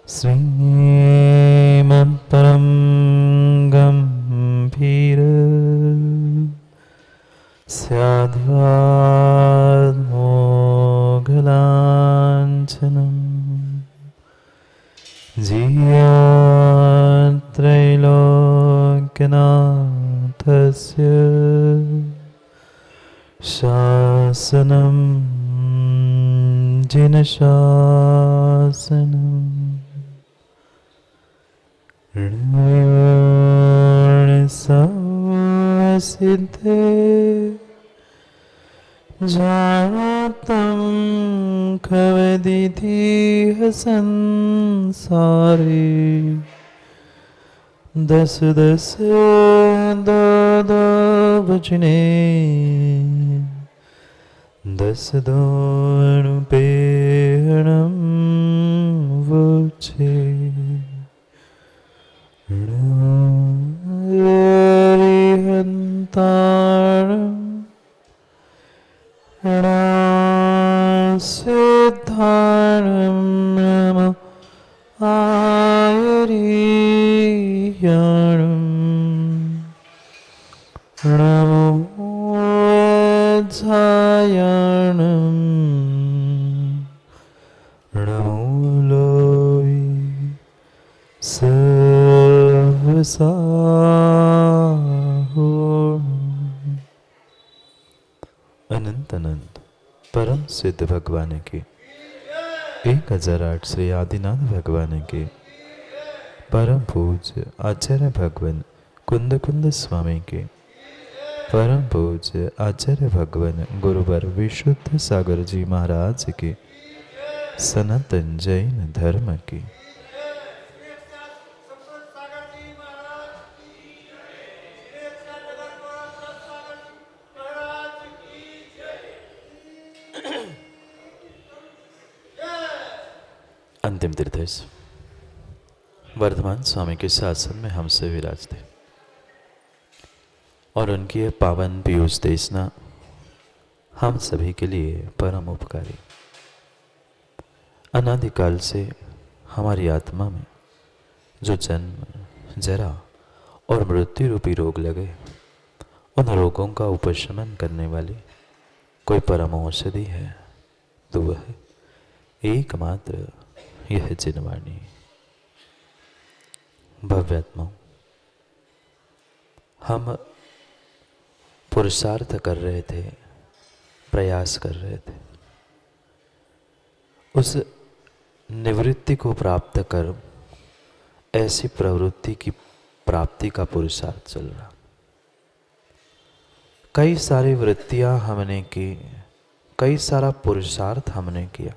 श्रीमत्परं गम्भीर स्याद्वादमोघलाञ्छनं जियात्रैलोक्यनाथस्य शासनं जिनशासनं ऋणसंसिद्धे जातं खवदितिह संसारे दस दस दादा बचने दस दोणुपेहणं वुचे ऋणरिहन्तारं ऋणसिद्धारं नमो आयरीयाणं नमो वज्रायणं नमो लोई सर्वसाहो। अनंत अनंत परम सिद्ध भगवान के 1008 श्री आदिनाथ भगवान के परम पूज्य आचार्य भगवान कुंद कुंद स्वामी के परम पूज्य आचार्य भगवान गुरुवर विशुद्ध सागर जी महाराज के सनातन जैन धर्म के अंतिम तीर्थेश वर्धमान स्वामी के शासन में हमसे विराजते और उनकी यह पावन पीयूष देशना हम सभी के लिए परम उपकारी। अनादिकाल से हमारी आत्मा में जो जन्म जरा और मृत्यु रूपी रोग लगे, उन रोगों का उपशमन करने वाली कोई परम औषधि है तो वह एकमात्र यह जिनवाणी। भव्यात्मा, हम पुरुषार्थ कर रहे थे, प्रयास कर रहे थे, उस निवृत्ति को प्राप्त कर ऐसी प्रवृत्ति की प्राप्ति का पुरुषार्थ चल रहा। कई सारी वृत्तियां हमने की, कई सारा पुरुषार्थ हमने किया,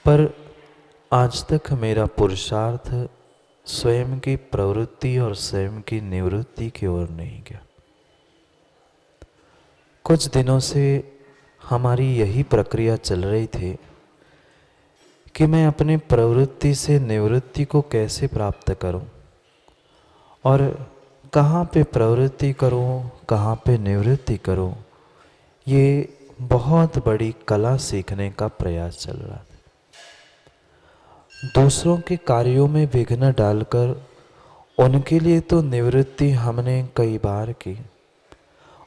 पर आज तक मेरा पुरुषार्थ स्वयं की प्रवृत्ति और स्वयं की निवृत्ति की ओर नहीं गया। कुछ दिनों से हमारी यही प्रक्रिया चल रही थी कि मैं अपने प्रवृत्ति से निवृत्ति को कैसे प्राप्त करूं और कहाँ पे प्रवृत्ति करूं, कहाँ पे निवृत्ति करूं, ये बहुत बड़ी कला सीखने का प्रयास चल रहा था। दूसरों के कार्यों में विघ्न डालकर उनके लिए तो निवृत्ति हमने कई बार की,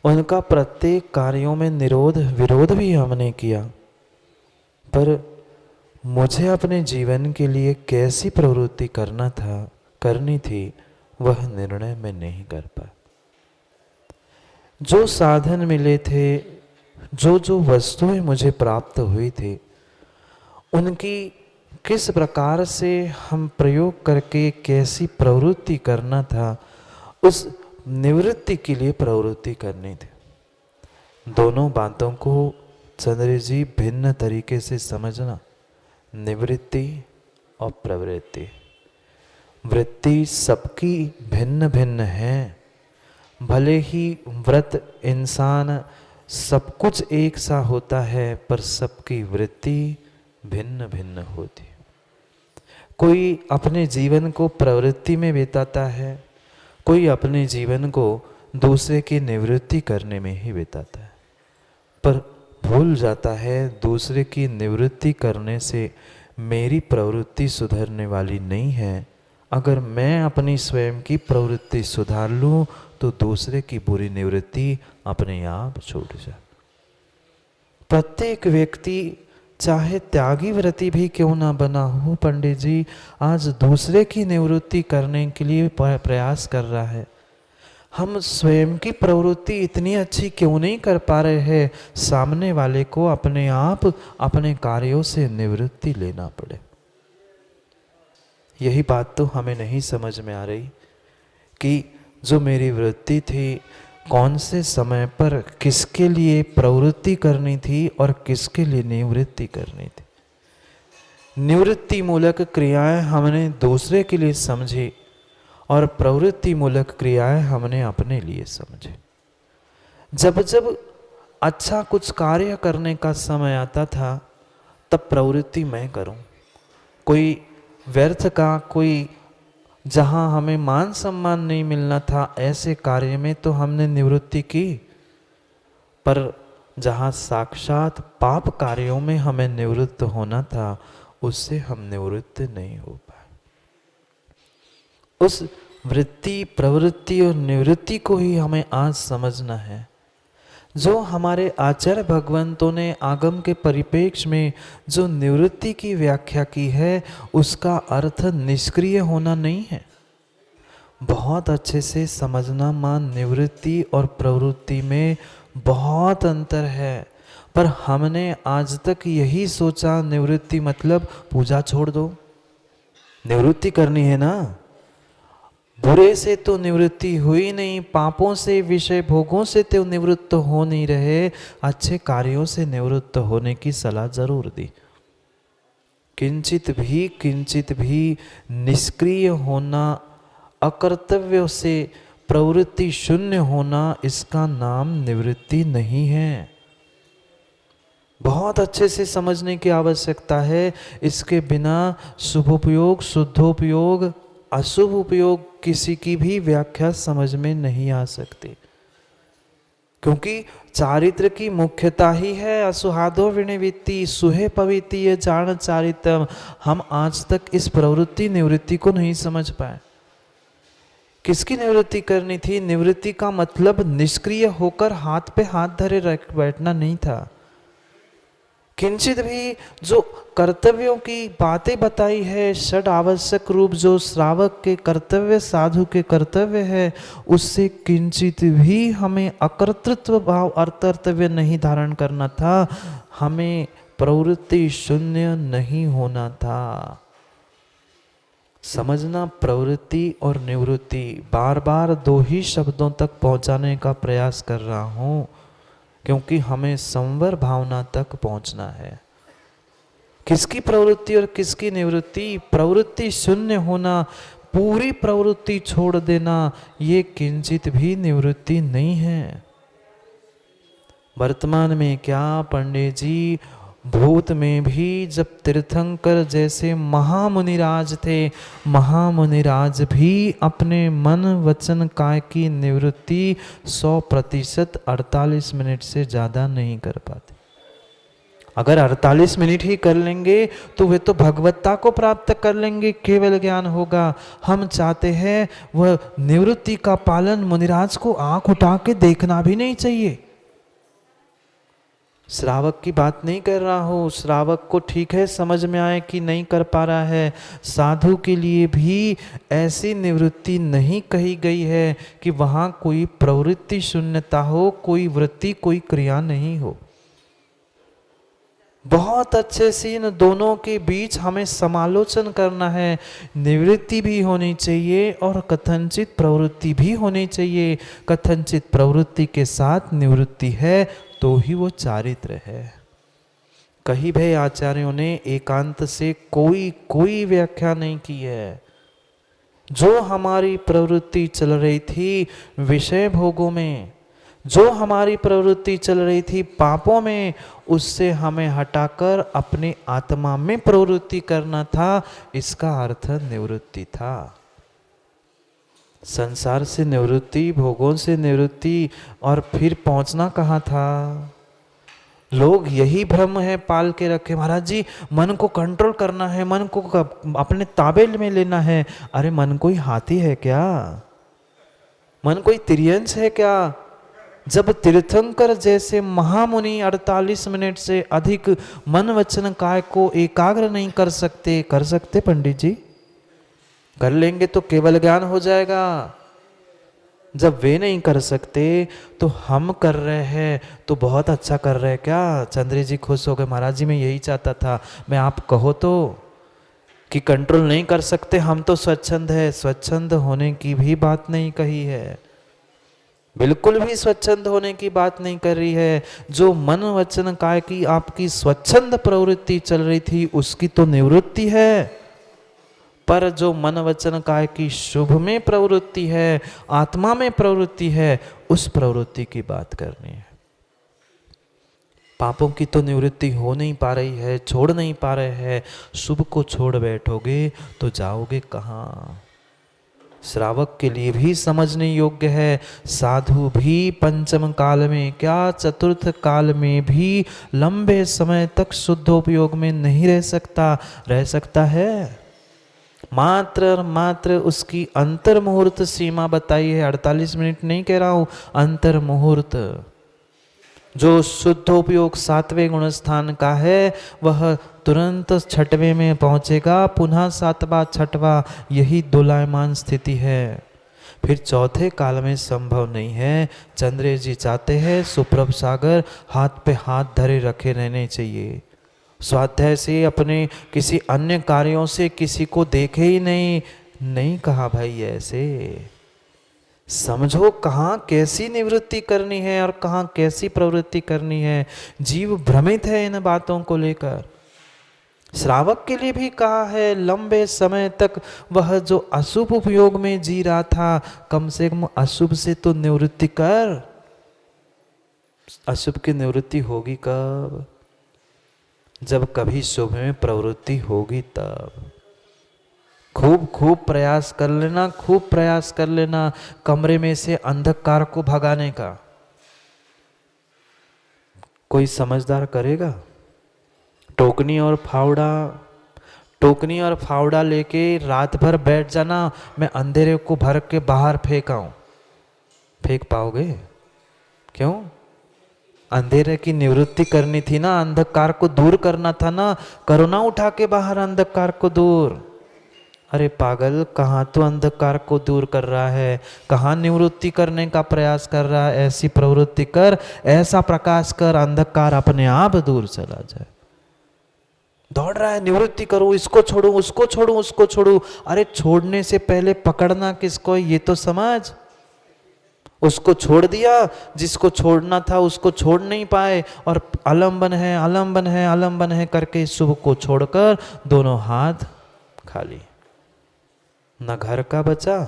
उनका प्रत्येक कार्यों में निरोध विरोध भी हमने किया, पर मुझे अपने जीवन के लिए कैसी प्रवृत्ति करनी थी वह निर्णय मैं नहीं कर पाया। जो साधन मिले थे, जो वस्तुएं मुझे प्राप्त हुई थी, उनकी किस प्रकार से हम प्रयोग करके कैसी प्रवृत्ति करना था, उस निवृत्ति के लिए प्रवृत्ति करनी थी। दोनों बातों को चंद्र जी भिन्न तरीके से समझना, निवृत्ति और प्रवृत्ति। वृत्ति सबकी भिन्न भिन्न है, भले ही व्रत इंसान सब कुछ एक सा होता है, पर सबकी वृत्ति भिन्न भिन्न होती। कोई अपने जीवन को प्रवृत्ति में बिताता है, कोई अपने जीवन को दूसरे की निवृत्ति करने में ही बिताता है, पर भूल जाता है दूसरे की निवृत्ति करने से मेरी प्रवृत्ति सुधरने वाली नहीं है। अगर मैं अपनी स्वयं की प्रवृत्ति सुधार लूँ तो दूसरे की बुरी निवृत्ति अपने आप छूट जाए। प्रत्येक व्यक्ति चाहे त्यागी व्रती भी क्यों ना बना हो पंडित जी, आज दूसरे की निवृत्ति करने के लिए प्रयास कर रहा है। हम स्वयं की प्रवृत्ति इतनी अच्छी क्यों नहीं कर पा रहे हैं, सामने वाले को अपने आप अपने कार्यों से निवृत्ति लेना पड़े। यही बात तो हमें नहीं समझ में आ रही कि जो मेरी वृत्ति थी, कौन से समय पर किसके लिए प्रवृत्ति करनी थी और किसके लिए निवृत्ति करनी थी। निवृत्ति मूलक क्रियाएं हमने दूसरे के लिए समझी और प्रवृत्ति मूलक क्रियाएं हमने अपने लिए समझे। जब जब अच्छा कुछ कार्य करने का समय आता था तब प्रवृत्ति मैं करूं। कोई व्यर्थ का, कोई जहां हमें मान सम्मान नहीं मिलना था, ऐसे कार्य में तो हमने निवृत्ति की, पर जहां साक्षात पाप कार्यों में हमें निवृत्त होना था उससे हम निवृत्त नहीं हो पाए। उस वृत्ति, प्रवृत्ति और निवृत्ति को ही हमें आज समझना है। जो हमारे आचार्य भगवंतों ने आगम के परिप्रेक्ष्य में जो निवृत्ति की व्याख्या की है, उसका अर्थ निष्क्रिय होना नहीं है। बहुत अच्छे से समझना, मान निवृत्ति और प्रवृत्ति में बहुत अंतर है। पर हमने आज तक यही सोचा निवृत्ति मतलब पूजा छोड़ दो, निवृत्ति करनी है ना। बुरे से तो निवृत्ति हुई नहीं, पापों से, विषय भोगों से तो निवृत्त हो नहीं रहे, अच्छे कार्यों से निवृत्त होने की सलाह जरूर दी। किंचित भी निष्क्रिय होना, अकर्तव्य से प्रवृत्ति शून्य होना, इसका नाम निवृत्ति नहीं है। बहुत अच्छे से समझने की आवश्यकता है। इसके बिना शुभोपयोग, शुद्धोपयोग, अशुभ उपयोग किसी की भी व्याख्या समझ में नहीं आ सकती, क्योंकि चारित्र की मुख्यता ही है असुहादो विनिवृत्ति, सुहे पविति ये जान चारित्रम। हम आज तक इस प्रवृत्ति निवृत्ति को नहीं समझ पाए। किसकी निवृत्ति करनी थी? निवृत्ति का मतलब निष्क्रिय होकर हाथ पे हाथ धरे रख बैठना नहीं था। किंचित भी जो कर्तव्यों की बातें बताई है, षड आवश्यक रूप जो श्रावक के कर्तव्य, साधु के कर्तव्य है, उससे किंचित भी हमें अकर्तृत्व भाव, अकर्तव्य नहीं धारण करना था। हमें प्रवृत्ति शून्य नहीं होना था। समझना, प्रवृत्ति और निवृत्ति, बार बार दो ही शब्दों तक पहुंचाने का प्रयास कर रहा हूं, क्योंकि हमें संवर भावना तक पहुंचना है। किसकी प्रवृत्ति और किसकी निवृत्ति? प्रवृत्ति शून्य होना, पूरी प्रवृत्ति छोड़ देना, ये किंचित भी निवृत्ति नहीं है। वर्तमान में क्या पंडित जी, भूत में भी जब तीर्थंकर जैसे महामुनिराज थे, महामुनिराज भी अपने मन वचन काय की निवृत्ति 100% 48 मिनट से ज़्यादा नहीं कर पाते। अगर 48 मिनट ही कर लेंगे तो वे तो भगवत्ता को प्राप्त कर लेंगे, केवल ज्ञान होगा। हम चाहते हैं वह निवृत्ति का पालन मुनिराज को आंख उठा के देखना भी नहीं चाहिए। श्रावक की बात नहीं कर रहा हूँ, श्रावक को ठीक है समझ में आए कि नहीं कर पा रहा है। साधु के लिए भी ऐसी निवृत्ति नहीं कही गई है कि वहाँ कोई प्रवृत्ति शून्यता हो, कोई वृत्ति, कोई क्रिया नहीं हो। बहुत अच्छे से इन दोनों के बीच हमें समालोचन करना है। निवृत्ति भी होनी चाहिए और कथनचित प्रवृत्ति भी होनी चाहिए। कथनचित प्रवृत्ति के साथ निवृत्ति है तो ही वो चारित्र है। कहीं भी आचार्यों ने एकांत से कोई व्याख्या नहीं की है। जो हमारी प्रवृत्ति चल रही थी विषय भोगों में, जो हमारी प्रवृत्ति चल रही थी पापों में, उससे हमें हटाकर अपने आत्मा में प्रवृत्ति करना था। इसका अर्थ निवृत्ति था। संसार से निवृत्ति, भोगों से निवृत्ति, और फिर पहुंचना कहाँ था? लोग यही भ्रम है पाल के रखे, महाराज जी मन को कंट्रोल करना है, मन को अपने ताबे में लेना है। अरे मन कोई हाथी है क्या? मन कोई तिर्यंश है क्या? जब तीर्थंकर जैसे महामुनि 48 मिनट से अधिक मन वचन काय को एकाग्र नहीं कर सकते पंडित जी? कर लेंगे तो केवल ज्ञान हो जाएगा। जब वे नहीं कर सकते तो हम कर रहे हैं, तो बहुत अच्छा कर रहे हैं क्या? चंद्र जी खुश हो गए, महाराज जी मैं यही चाहता था। मैं आप कहो तो कि कंट्रोल नहीं कर सकते, हम तो स्वच्छंद है। स्वच्छंद होने की भी बात नहीं कही है, बिल्कुल भी स्वच्छंद होने की बात नहीं कर रही है। जो मन वचन काय की आपकी स्वच्छंद प्रवृत्ति चल रही थी उसकी तो निवृत्ति है, पर जो मन वचन काय की शुभ में प्रवृत्ति है, आत्मा में प्रवृत्ति है, उस प्रवृत्ति की बात करनी है। पापों की तो निवृत्ति हो नहीं पा रही है, छोड़ नहीं पा रहे हैं। शुभ को छोड़ बैठोगे तो जाओगे कहाँ? श्रावक के लिए भी समझने योग्य है, साधु भी पंचम काल में क्या चतुर्थ काल में भी लंबे समय तक शुद्धोपयोग में नहीं रह सकता है। मात्र और मात्र उसकी अंतर मुहूर्त सीमा बताई है। 48 मिनट नहीं कह रहा हूं, अंतर मुहूर्त। जो शुद्धोपयोग 7वें गुण स्थान का है वह तुरंत 6वें में पहुंचेगा, पुनः 7वां 6वां, यही दोलायमान स्थिति है। फिर चौथे काल में संभव नहीं है। चंद्र जी चाहते हैं सुप्रभ सागर हाथ पे हाथ धरे रखे रहने चाहिए। स्वाध्याय से अपने किसी अन्य कार्यों से किसी को देखे ही नहीं कहा भाई ऐसे। समझो कहाँ कैसी निवृत्ति करनी है और कहाँ कैसी प्रवृत्ति करनी है। जीव भ्रमित है इन बातों को लेकर। श्रावक के लिए भी कहा है लंबे समय तक वह जो अशुभ उपयोग में जी रहा था, कम से कम अशुभ से तो निवृत्ति कर। अशुभ की निवृत्ति होगी कब? जब कभी शुभ में प्रवृत्ति होगी तब। खूब प्रयास कर लेना, खूब प्रयास कर लेना कमरे में से अंधकार को भगाने का। कोई समझदार करेगा? टोकनी और फावड़ा लेके रात भर बैठ जाना, मैं अंधेरे को भर के बाहर फेंकाऊं, फेंक पाओगे? क्यों? अंधेरे की निवृत्ति करनी थी ना, अंधकार को दूर करना था ना। करो ना उठा के बाहर अंधकार को दूर। अरे पागल, कहाँ तो अंधकार को दूर कर रहा है, कहाँ निवृत्ति करने का प्रयास कर रहा है। ऐसी प्रवृत्ति कर, ऐसा प्रकाश कर, अंधकार अपने आप दूर चला जाए। दौड़ रहा है निवृत्ति करूं, इसको छोड़ूं, उसको छोड़ूं, उसको छोड़ूं। अरे छोड़ने से पहले पकड़ना किसको ये तो समझ। उसको छोड़ दिया, जिसको छोड़ना था उसको छोड़ नहीं पाए, और आलम्बन है करके शुभ को छोड़कर दोनों हाथ खाली। न घर का बचा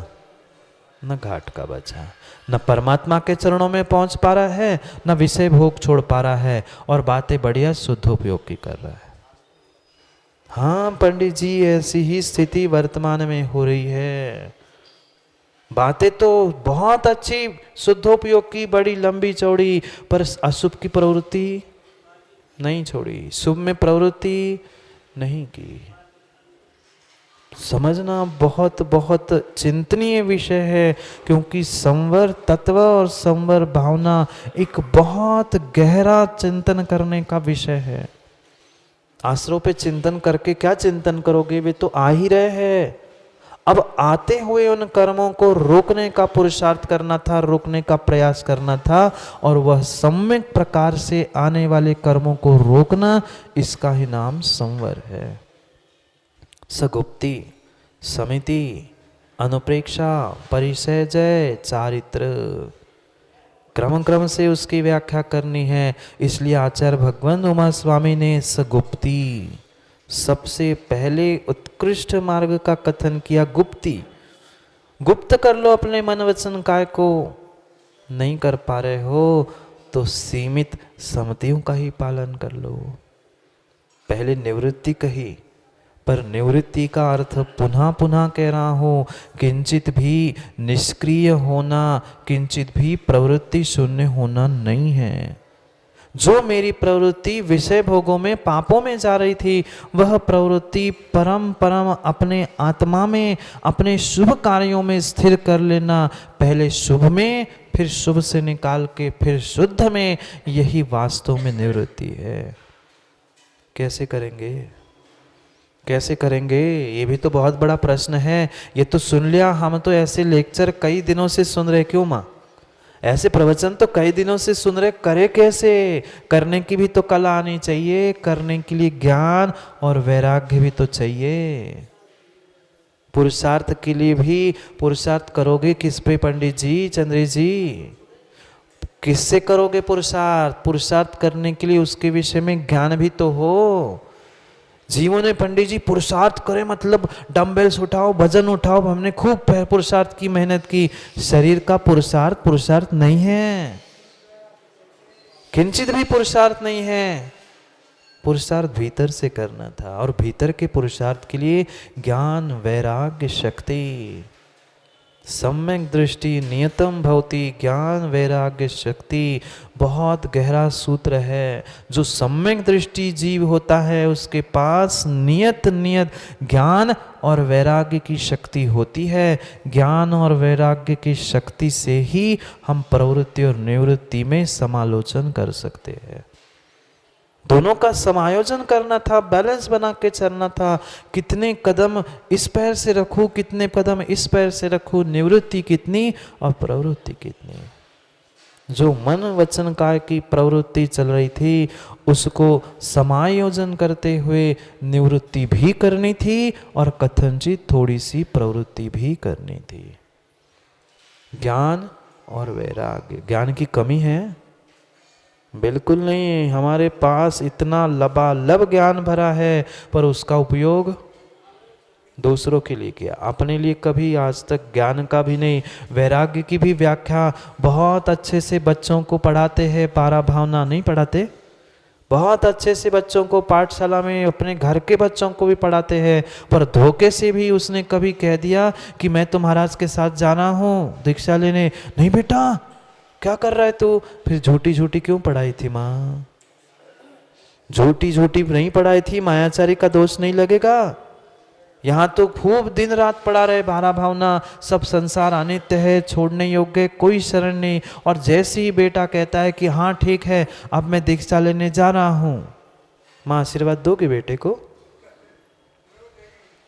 न घाट का बचा, न परमात्मा के चरणों में पहुंच पा रहा है, न विषय भोग छोड़ पा रहा है, और बातें बढ़िया शुद्ध उपयोग की कर रहा है। हाँ पंडित जी, ऐसी ही स्थिति वर्तमान में हो रही है। बातें तो बहुत अच्छी शुद्धोपयोग की, बड़ी लंबी चौड़ी, पर अशुभ की प्रवृत्ति नहीं छोड़ी, शुभ में प्रवृत्ति नहीं की। समझना बहुत बहुत चिंतनीय विषय है, क्योंकि संवर तत्व और संवर भावना एक बहुत गहरा चिंतन करने का विषय है। आश्रयों पे चिंतन करके क्या चिंतन करोगे, वे तो आ ही रहे हैं। अब आते हुए उन कर्मों को रोकने का पुरुषार्थ करना था, रोकने का प्रयास करना था, और वह सम्यक प्रकार से आने वाले कर्मों को रोकना, इसका ही नाम संवर है। सगुप्ति, समिति, अनुप्रेक्षा, परिसयजय, चारित्र, क्रम से उसकी व्याख्या करनी है। इसलिए आचार्य भगवान उमा स्वामी ने सगुप्ति, सबसे पहले उत्कृष्ट मार्ग का कथन किया। गुप्त कर लो अपने मन वचन काय को। नहीं कर पा रहे हो तो सीमित सम्मतियों का ही पालन कर लो। पहले निवृत्ति कही, पर निवृत्ति का अर्थ पुनः पुनः कह रहा हूं, किंचित भी निष्क्रिय होना, किंचित भी प्रवृत्ति शून्य होना नहीं है। जो मेरी प्रवृत्ति विषय भोगों में पापों में जा रही थी, वह प्रवृत्ति परम परम अपने आत्मा में, अपने शुभ कार्यों में स्थिर कर लेना। पहले शुभ में, फिर शुभ से निकाल के फिर शुद्ध में, यही वास्तव में निवृत्ति है। कैसे करेंगे, कैसे करेंगे? ये भी तो बहुत बड़ा प्रश्न है। ये तो सुन लिया, हम तो ऐसे लेक्चर कई दिनों से सुन रहे, क्यों माँ? ऐसे प्रवचन तो कई दिनों से सुन रहे, करे कैसे? करने की भी तो कला आनी चाहिए, करने के लिए ज्ञान और वैराग्य भी तो चाहिए। पुरुषार्थ के लिए भी पुरुषार्थ करोगे किस पे पंडित जी, चंद्री जी? किससे करोगे पुरुषार्थ? पुरुषार्थ करने के लिए उसके विषय में ज्ञान भी तो हो। जीवों ने पंडित जी पुरुषार्थ करे मतलब डंबल्स उठाओ, वजन उठाओ, हमने खूब पुरुषार्थ की, मेहनत की। शरीर का पुरुषार्थ पुरुषार्थ नहीं है, किंचित भी पुरुषार्थ नहीं है। पुरुषार्थ भीतर से करना था, और भीतर के पुरुषार्थ के लिए ज्ञान, वैराग्य, शक्ति, सम्यक दृष्टि नियतम भवति, ज्ञान वैराग्य शक्ति, बहुत गहरा सूत्र है। जो सम्यक दृष्टि जीव होता है उसके पास नियत ज्ञान और वैराग्य की शक्ति होती है। ज्ञान और वैराग्य की शक्ति से ही हम प्रवृत्ति और निवृत्ति में समालोचन कर सकते हैं। दोनों का समायोजन करना था, बैलेंस बना के चलना था। कितने कदम इस पैर से रखूं, कितने कदम इस पैर से रखूं, निवृत्ति कितनी और प्रवृत्ति कितनी। जो मन वचन काय की प्रवृत्ति चल रही थी उसको समायोजन करते हुए निवृत्ति भी करनी थी और कथनचित थोड़ी सी प्रवृत्ति भी करनी थी। ज्ञान और वैराग्य, ज्ञान की कमी है? बिल्कुल नहीं। हमारे पास इतना लबालब ज्ञान भरा है, पर उसका उपयोग दूसरों के लिए किया, अपने लिए कभी आज तक ज्ञान का भी नहीं। वैराग्य की भी व्याख्या बहुत अच्छे से बच्चों को पढ़ाते हैं, पारा भावना नहीं पढ़ाते? बहुत अच्छे से बच्चों को पाठशाला में, अपने घर के बच्चों को भी पढ़ाते हैं, पर धोखे से भी उसने कभी कह दिया कि मैं तो महाराज के साथ जाना हूँ दीक्षा लेने। नहीं बेटा, क्या कर रहा है तू? फिर झूठी झूठी क्यों पढ़ाई थी माँ? झूठी झूठी नहीं पढ़ाई थी, मायाचारी का दोष नहीं लगेगा? यहाँ तो खूब दिन रात पढ़ा रहे, भारा भावना, सब संसार अनित्य है, छोड़ने योग्य, कोई शरण नहीं। और जैसे ही बेटा कहता है कि हाँ ठीक है अब मैं दीक्षा लेने जा रहा हूँ, माँ आशीर्वाद दोगे बेटे को?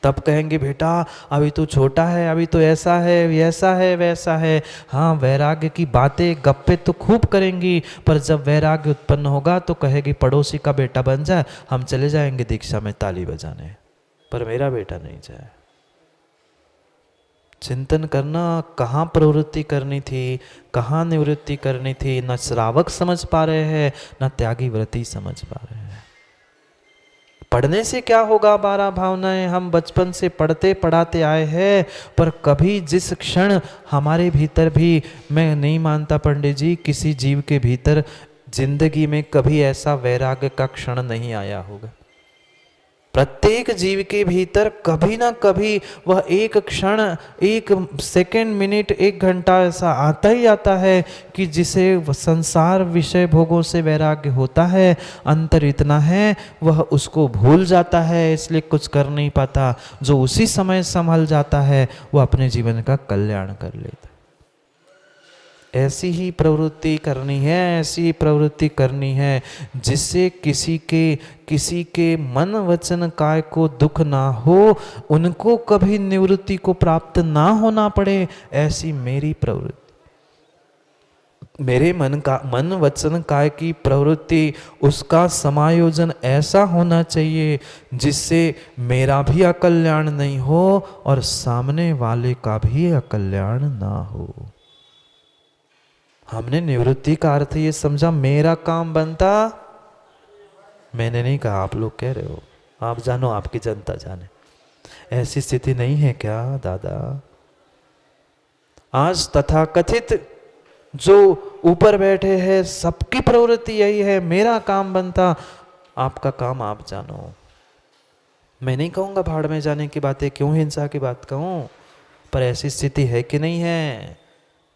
तब कहेंगे बेटा अभी तो छोटा है, अभी तो ऐसा है, ऐसा है, वैसा है। हाँ, वैराग्य की बातें गप्पे तो खूब करेंगी, पर जब वैराग्य उत्पन्न होगा तो कहेगी पड़ोसी का बेटा बन जाए, हम चले जाएंगे दीक्षा में ताली बजाने, पर मेरा बेटा नहीं जाए। चिंतन करना, कहाँ प्रवृत्ति करनी थी, कहाँ निवृत्ति करनी थी, न श्रावक समझ पा रहे हैं, न त्यागी व्रती समझ पा रहे हैं। पढ़ने से क्या होगा? 12 भावनाएं हम बचपन से पढ़ते पढ़ाते आए हैं, पर कभी जिस क्षण हमारे भीतर भी, मैं नहीं मानता पंडित जी किसी जीव के भीतर जिंदगी में कभी ऐसा वैराग्य का क्षण नहीं आया होगा। प्रत्येक जीव के भीतर कभी ना कभी वह एक क्षण, एक सेकंड, मिनट, एक घंटा ऐसा आता ही आता है कि जिसे संसार विषय भोगों से वैराग्य होता है। अंतर इतना है वह उसको भूल जाता है, इसलिए कुछ कर नहीं पाता। जो उसी समय संभल जाता है वह अपने जीवन का कल्याण कर लेता है। ऐसी ही प्रवृत्ति करनी है, ऐसी ही प्रवृत्ति करनी है जिससे किसी के मन वचन काय को दुख ना हो, उनको कभी निवृत्ति को प्राप्त ना होना पड़े। ऐसी मेरी प्रवृत्ति, मेरे मन वचन काय की प्रवृत्ति, उसका समायोजन ऐसा होना चाहिए जिससे मेरा भी अकल्याण नहीं हो और सामने वाले का भी अकल्याण ना हो। हमने निवृत्ति का अर्थ ये समझा मेरा काम बनता, मैंने नहीं कहा, आप लोग कह रहे हो, आप जानो, आपकी जनता जाने। ऐसी स्थिति नहीं है क्या दादा? आज तथाकथित जो ऊपर बैठे हैं सबकी प्रवृत्ति यही है, मेरा काम बनता, आपका काम आप जानो। मैं नहीं कहूंगा भाड़ में जाने की बातें, क्यों हिंसा की बात कहूं, पर ऐसी स्थिति है कि नहीं है?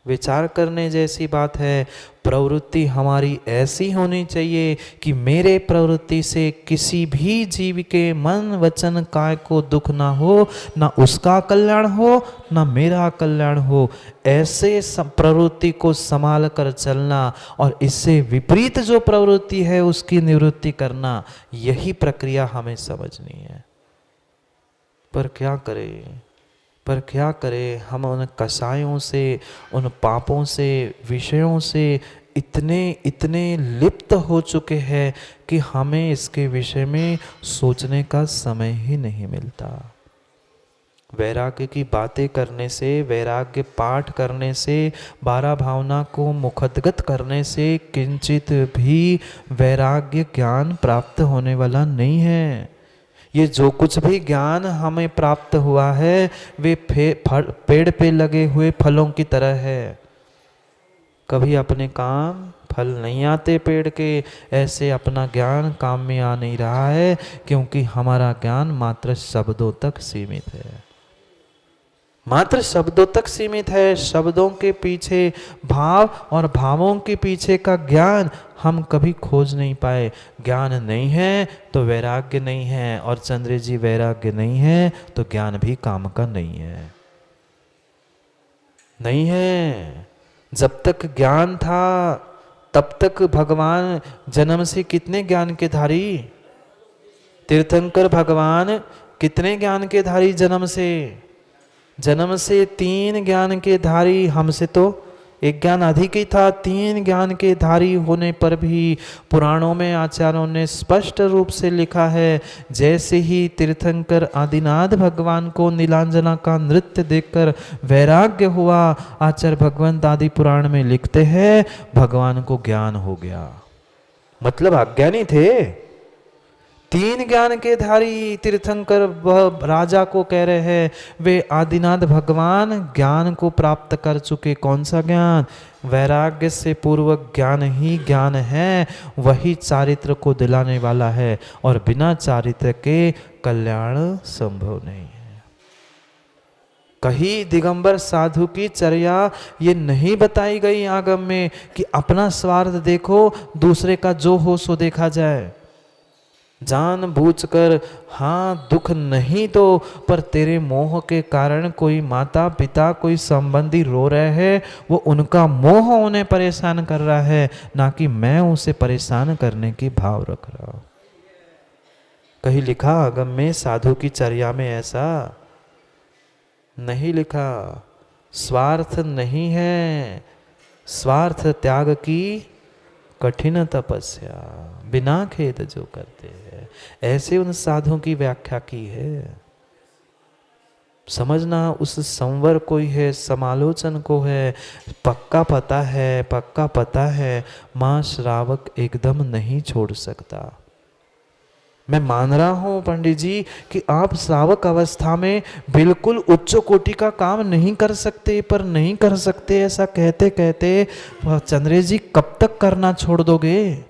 विचार करने जैसी बात है। प्रवृत्ति हमारी ऐसी होनी चाहिए कि मेरे प्रवृत्ति से किसी भी जीव के मन वचन काय को दुख ना हो, ना उसका कल्याण हो ना मेरा कल्याण हो। ऐसे प्रवृत्ति को संभाल कर चलना और इससे विपरीत जो प्रवृत्ति है उसकी निवृत्ति करना, यही प्रक्रिया हमें समझनी है। पर क्या करें हम उन कसायों से, उन पापों से, विषयों से इतने लिप्त हो चुके हैं कि हमें इसके विषय में सोचने का समय ही नहीं मिलता। वैराग्य की बातें करने से, वैराग्य पाठ करने से, 12 भावना को मुखदगत करने से किंचित भी वैराग्य ज्ञान प्राप्त होने वाला नहीं है। ये जो कुछ भी ज्ञान हमें प्राप्त हुआ है वे पेड़ पे लगे हुए फलों की तरह है। कभी अपने काम फल नहीं आते पेड़ के, ऐसे अपना ज्ञान काम में आ नहीं रहा है, क्योंकि हमारा ज्ञान मात्र शब्दों तक सीमित है। मात्र शब्दों तक सीमित है। शब्दों के पीछे भाव और भावों के पीछे का ज्ञान हम कभी खोज नहीं पाए। ज्ञान नहीं है तो वैराग्य नहीं है, और चंद्र जी वैराग्य नहीं है तो ज्ञान भी काम का नहीं है। नहीं है। जब तक ज्ञान था तब तक भगवान जन्म से कितने ज्ञान के धारी, तीर्थंकर भगवान कितने ज्ञान के धारी जन्म से 3 ज्ञान के धारी, हमसे तो 1 ज्ञान अधिक ही था। 3 ज्ञान के धारी होने पर भी पुराणों में आचार्यों ने स्पष्ट रूप से लिखा है, जैसे ही तीर्थंकर आदिनाथ भगवान को नीलांजना का नृत्य देखकर वैराग्य हुआ, आचार्य भगवंत आदि पुराण में लिखते हैं भगवान को ज्ञान हो गया। मतलब अज्ञानी थे। 3 ज्ञान के धारी तीर्थंकर वह राजा को कह रहे हैं, वे आदिनाथ भगवान ज्ञान को प्राप्त कर चुके। कौन सा ज्ञान? वैराग्य से पूर्वक ज्ञान ही ज्ञान है, वही चारित्र को दिलाने वाला है, और बिना चारित्र के कल्याण संभव नहीं है। कहीं दिगंबर साधु की चर्या ये नहीं बताई गई आगम में कि अपना स्वार्थ देखो, दूसरे का जो हो सो देखा जाए। जान बूझकर हाँ दुख नहीं तो, पर तेरे मोह के कारण कोई माता पिता कोई संबंधी रो रहे हैं, वो उनका मोह उन्हें परेशान कर रहा है, ना कि मैं उसे परेशान करने की भाव रख रहा हूं। कहीं लिखा आगम में साधु की चर्या में ऐसा नहीं लिखा। स्वार्थ नहीं है, स्वार्थ त्याग की कठिन तपस्या, बिना खेद जो करते हैं, ऐसे उन साधुओं की व्याख्या की है। समझना उस संवर को ही है, समालोचन को है। पक्का पता है मां श्रावक एकदम नहीं छोड़ सकता। मैं मान रहा हूं पंडित जी कि आप श्रावक अवस्था में बिल्कुल उच्च कोटि का काम नहीं कर सकते, पर नहीं कर सकते ऐसा कहते कहते चंद्रेश जी कब तक करना छोड़ दोगे?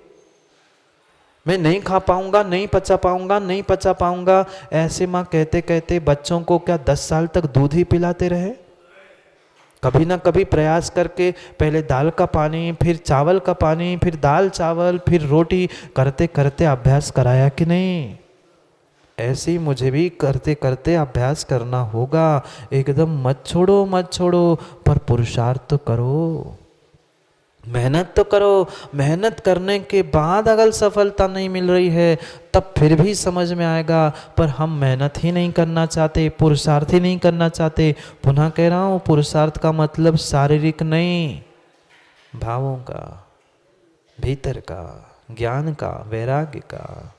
मैं नहीं खा पाऊंगा, नहीं पचा पाऊंगा, ऐसे माँ कहते कहते बच्चों को क्या 10 साल तक दूध ही पिलाते रहे? कभी ना कभी प्रयास करके पहले दाल का पानी, फिर चावल का पानी, फिर दाल चावल, फिर रोटी करते करते अभ्यास कराया कि नहीं? ऐसे ही मुझे भी करते करते अभ्यास करना होगा। एकदम मत छोड़ो, पर पुरुषार्थ तो करो, मेहनत तो करो। मेहनत करने के बाद अगर सफलता नहीं मिल रही है तब फिर भी समझ में आएगा, पर हम मेहनत ही नहीं करना चाहते, पुरुषार्थ ही नहीं करना चाहते। पुनः कह रहा हूँ, पुरुषार्थ का मतलब शारीरिक नहीं, भावों का, भीतर का, ज्ञान का, वैराग्य का।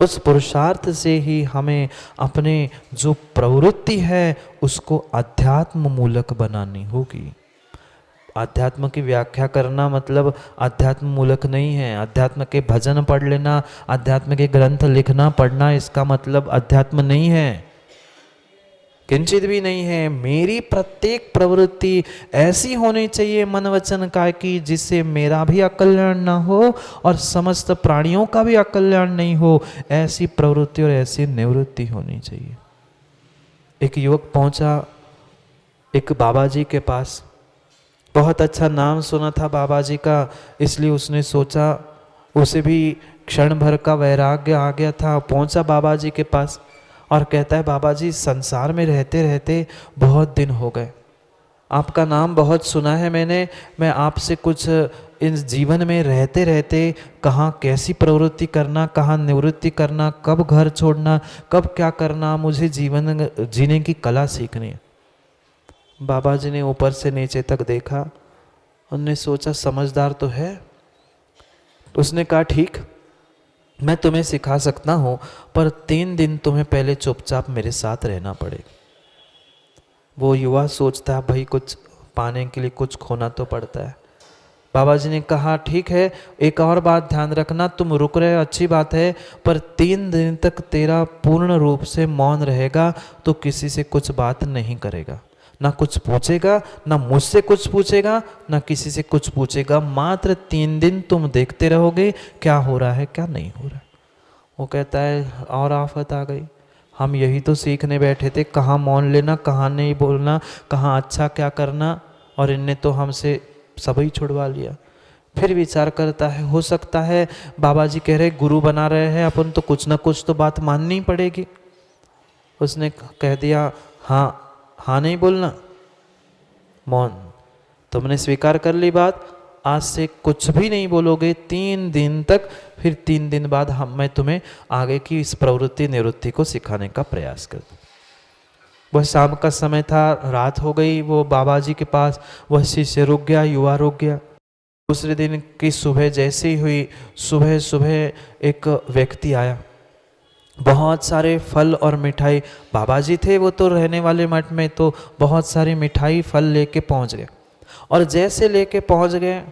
उस पुरुषार्थ से ही हमें अपने जो प्रवृत्ति है उसको अध्यात्म मूलक बनानी होगी। अध्यात्म की व्याख्या करना मतलब अध्यात्म मूलक नहीं है। अध्यात्म के भजन पढ़ लेना, अध्यात्म के ग्रंथ लिखना पढ़ना, इसका मतलब अध्यात्म नहीं है, किंचित भी नहीं है। मेरी प्रत्येक प्रवृत्ति ऐसी होनी चाहिए मन वचन काय की, जिससे मेरा भी अकल्याण ना हो और समस्त प्राणियों का भी अकल्याण नहीं हो। ऐसी प्रवृत्ति और ऐसी निवृत्ति होनी चाहिए। एक युवक पहुंचा एक बाबा जी के पास, बहुत अच्छा नाम सुना था बाबा जी का, इसलिए उसने सोचा, उसे भी क्षण भर का वैराग्य आ गया था। पहुंचा बाबा जी के पास और कहता है, बाबा जी संसार में रहते रहते बहुत दिन हो गए, आपका नाम बहुत सुना है मैंने, मैं आपसे कुछ इस जीवन में रहते रहते कहाँ कैसी प्रवृत्ति करना, कहाँ निवृत्ति करना, कब घर छोड़ना, कब क्या करना, मुझे जीवन जीने की कला सीखनी है। बाबा जी ने ऊपर से नीचे तक देखा, उनने सोचा समझदार तो है। उसने कहा ठीक, मैं तुम्हें सिखा सकता हूँ, पर 3 दिन तुम्हें पहले चुपचाप मेरे साथ रहना पड़ेगा। वो युवा सोचता है भाई कुछ पाने के लिए कुछ खोना तो पड़ता है। बाबा जी ने कहा ठीक है, एक और बात ध्यान रखना, तुम रुक रहे हो अच्छी बात है, पर 3 दिन तक तेरा पूर्ण रूप से मौन रहेगा, तो किसी से कुछ बात नहीं करेगा, ना कुछ पूछेगा, ना मुझसे कुछ पूछेगा, ना किसी से कुछ पूछेगा। मात्र 3 दिन तुम देखते रहोगे क्या हो रहा है क्या नहीं हो रहा है। वो कहता है और आफत आ गई, हम यही तो सीखने बैठे थे, कहाँ मौन लेना, कहाँ नहीं बोलना, कहाँ अच्छा क्या करना, और इनने तो हमसे सभी छुड़वा लिया। फिर विचार करता है, हो सकता है बाबा जी कह रहे गुरु बना रहे हैं, अपन तो कुछ ना कुछ तो बात माननी पड़ेगी। उसने कह दिया हाँ, हाँ नहीं बोलना, मौन। तुमने स्वीकार कर ली बात, आज से कुछ भी नहीं बोलोगे 3 दिन तक, फिर 3 दिन बाद मैं तुम्हें आगे की इस प्रवृत्ति निवृत्ति को सिखाने का प्रयास करता। वह शाम का समय था, रात हो गई, वो बाबा जी के पास वह शिष्य रुक गया, युवा रुक गया। दूसरे दिन की सुबह जैसे ही हुई, सुबह सुबह एक व्यक्ति आया, बहुत सारे फल और मिठाई, बाबा जी थे वो तो रहने वाले मठ में, तो बहुत सारी मिठाई फल लेके पहुंच गए। और जैसे लेके पहुंच गए,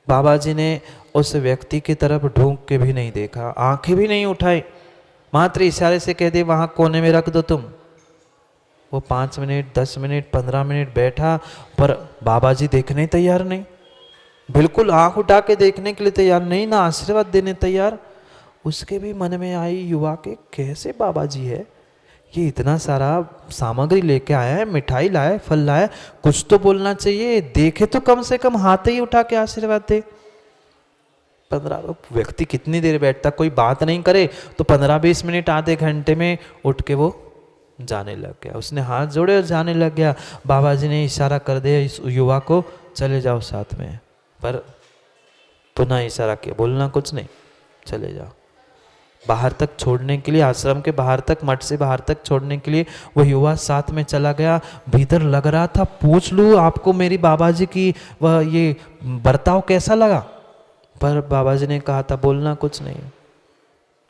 बाबा जी ने उस व्यक्ति की तरफ ढूंढ के भी नहीं देखा, आंखें भी नहीं उठाई, मात्र इशारे से कह दे वहां कोने में रख दो तुम। वो 5 मिनट 10 मिनट 15 मिनट बैठा, पर बाबा जी देखने तैयार नहीं, बिल्कुल आंख उठा के देखने के लिए तैयार नहीं, ना आशीर्वाद देने तैयार। उसके भी मन में आई युवा के, कैसे बाबा जी है, ये इतना सारा सामग्री लेके आया है, मिठाई लाया, फल लाया, कुछ तो बोलना चाहिए, देखे तो कम से कम हाथ ही उठा के आशीर्वाद दे। 15 व्यक्ति कितनी देर बैठता, कोई बात नहीं करे तो 15-20 मिनट आधे घंटे में उठ के वो जाने लग गया। उसने हाथ जोड़े और जाने लग गया। बाबा जी ने इशारा कर दिया इस युवा को, चले जाओ साथ में, पर पुनः इशारा किया, बोलना कुछ नहीं, चले जाओ। बाहर तक छोड़ने के लिए, आश्रम के बाहर तक, मठ से बाहर तक छोड़ने के लिए वह युवा साथ में चला गया। भीतर लग रहा था पूछ लूँ आपको मेरी बाबा जी की वह ये बर्ताव कैसा लगा, पर बाबा जी ने कहा था बोलना कुछ नहीं।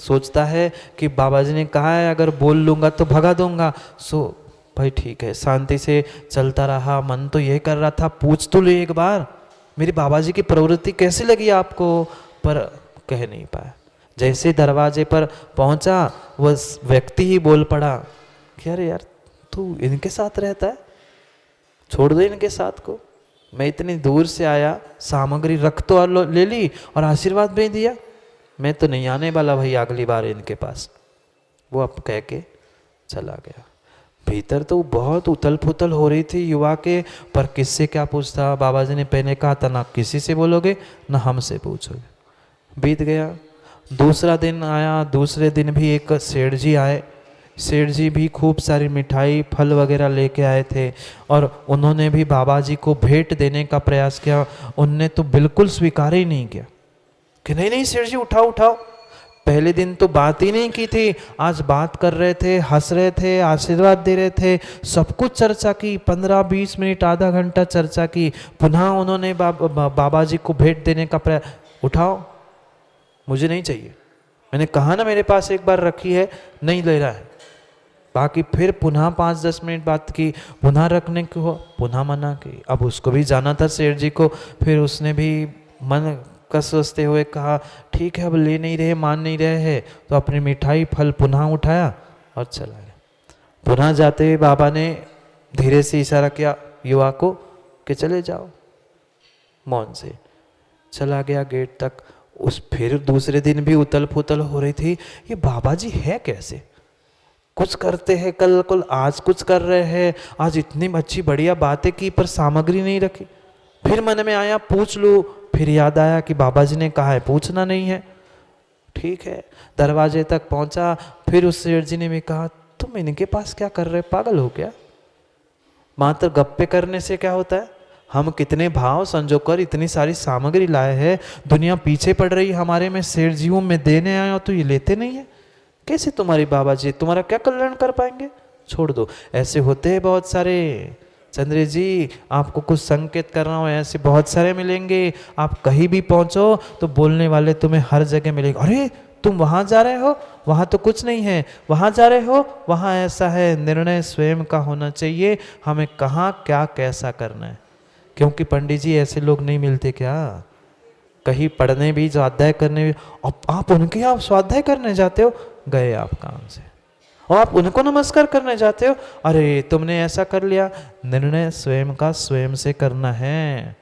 सोचता है कि बाबा जी ने कहा है अगर बोल लूँगा तो भगा दूंगा, सो भाई ठीक है, शांति से चलता रहा। मन तो यह कर रहा था पूछ तो ले एक बार, मेरी बाबा जी की प्रवृत्ति कैसी लगी आपको, पर कह नहीं पाया। जैसे दरवाजे पर पहुंचा, वह व्यक्ति ही बोल पड़ा कि अरे यार तू इनके साथ रहता है, छोड़ दो इनके साथ को, मैं इतनी दूर से आया, सामग्री रख तो ले ली और आशीर्वाद भी दिया, मैं तो नहीं आने वाला भाई अगली बार इनके पास। वो अब कह के चला गया। भीतर तो बहुत उथल पुथल हो रही थी युवा के, पर किससे क्या पूछता। बाबा जी ने पहले कहा था ना किसी से बोलोगे ना हमसे पूछोगे। बीत गया। दूसरा दिन आया, दूसरे दिन भी एक सेठ जी आए। सेठ जी भी खूब सारी मिठाई फल वगैरह लेके आए थे और उन्होंने भी बाबा जी को भेंट देने का प्रयास किया। उनने तो बिल्कुल स्वीकार ही नहीं किया कि नहीं नहीं सेठ जी उठाओ उठाओ। पहले दिन तो बात ही नहीं की थी, आज बात कर रहे थे, हंस रहे थे, आशीर्वाद दे रहे थे, सब कुछ चर्चा की, 15-20 मिनट आधा घंटा चर्चा की। पुनः उन्होंने बाबा जी को भेंट देने का प्रयास, उठाओ मुझे नहीं चाहिए, मैंने कहा ना मेरे पास एक बार रखी है, नहीं ले रहा है। बाकी फिर पुनः 5-10 मिनट बात की, पुनः रखने को पुनः मना की। अब उसको भी जाना था सेठ जी को, फिर उसने भी मन कसते हुए कहा ठीक है अब ले नहीं रहे, मान नहीं रहे हैं, तो अपनी मिठाई फल पुनः उठाया और चला गया। पुनः जाते हुए बाबा ने धीरे से इशारा किया युवा को कि चले जाओ। मौन से चला गया गेट तक। उस फिर दूसरे दिन भी उतल पुतल हो रही थी, ये बाबा जी है कैसे, कुछ करते हैं, कल आज कुछ कर रहे हैं, आज इतनी अच्छी बढ़िया बातें की पर सामग्री नहीं रखी। फिर मन में आया पूछ लूँ, फिर याद आया कि बाबा जी ने कहा है पूछना नहीं है। ठीक है, दरवाजे तक पहुंचा, फिर उस सेठ जी ने भी कहा तुम इनके पास क्या कर रहे, पागल हो क्या? मात्र गप्पे करने से क्या होता है? हम कितने भाव संजोकर इतनी सारी सामग्री लाए हैं, दुनिया पीछे पड़ रही हमारे में, सेठ जीवों में देने आए हो तो ये लेते नहीं है। कैसे तुम्हारी बाबा जी तुम्हारा क्या कल्याण कर पाएंगे? छोड़ दो। ऐसे होते हैं बहुत सारे। चंद्र जी आपको कुछ संकेत कर रहा हूँ, ऐसे बहुत सारे मिलेंगे। आप कहीं भी पहुंचो तो बोलने वाले तुम्हें हर जगह मिलेंगे। अरे तुम वहां जा रहे हो, वहां तो कुछ नहीं है, वहां जा रहे हो, वहां ऐसा है। निर्णय स्वयं का होना चाहिए, हमें कहाँ क्या कैसा करना है। क्योंकि पंडित जी ऐसे लोग नहीं मिलते क्या? कहीं पढ़ने भी, स्वाध्याय करने भी, आप उनके यहाँ स्वाध्याय करने जाते हो, गए आप काम से, और आप उनको नमस्कार करने जाते हो। अरे तुमने ऐसा कर लिया। निर्णय स्वयं का स्वयं से करना है,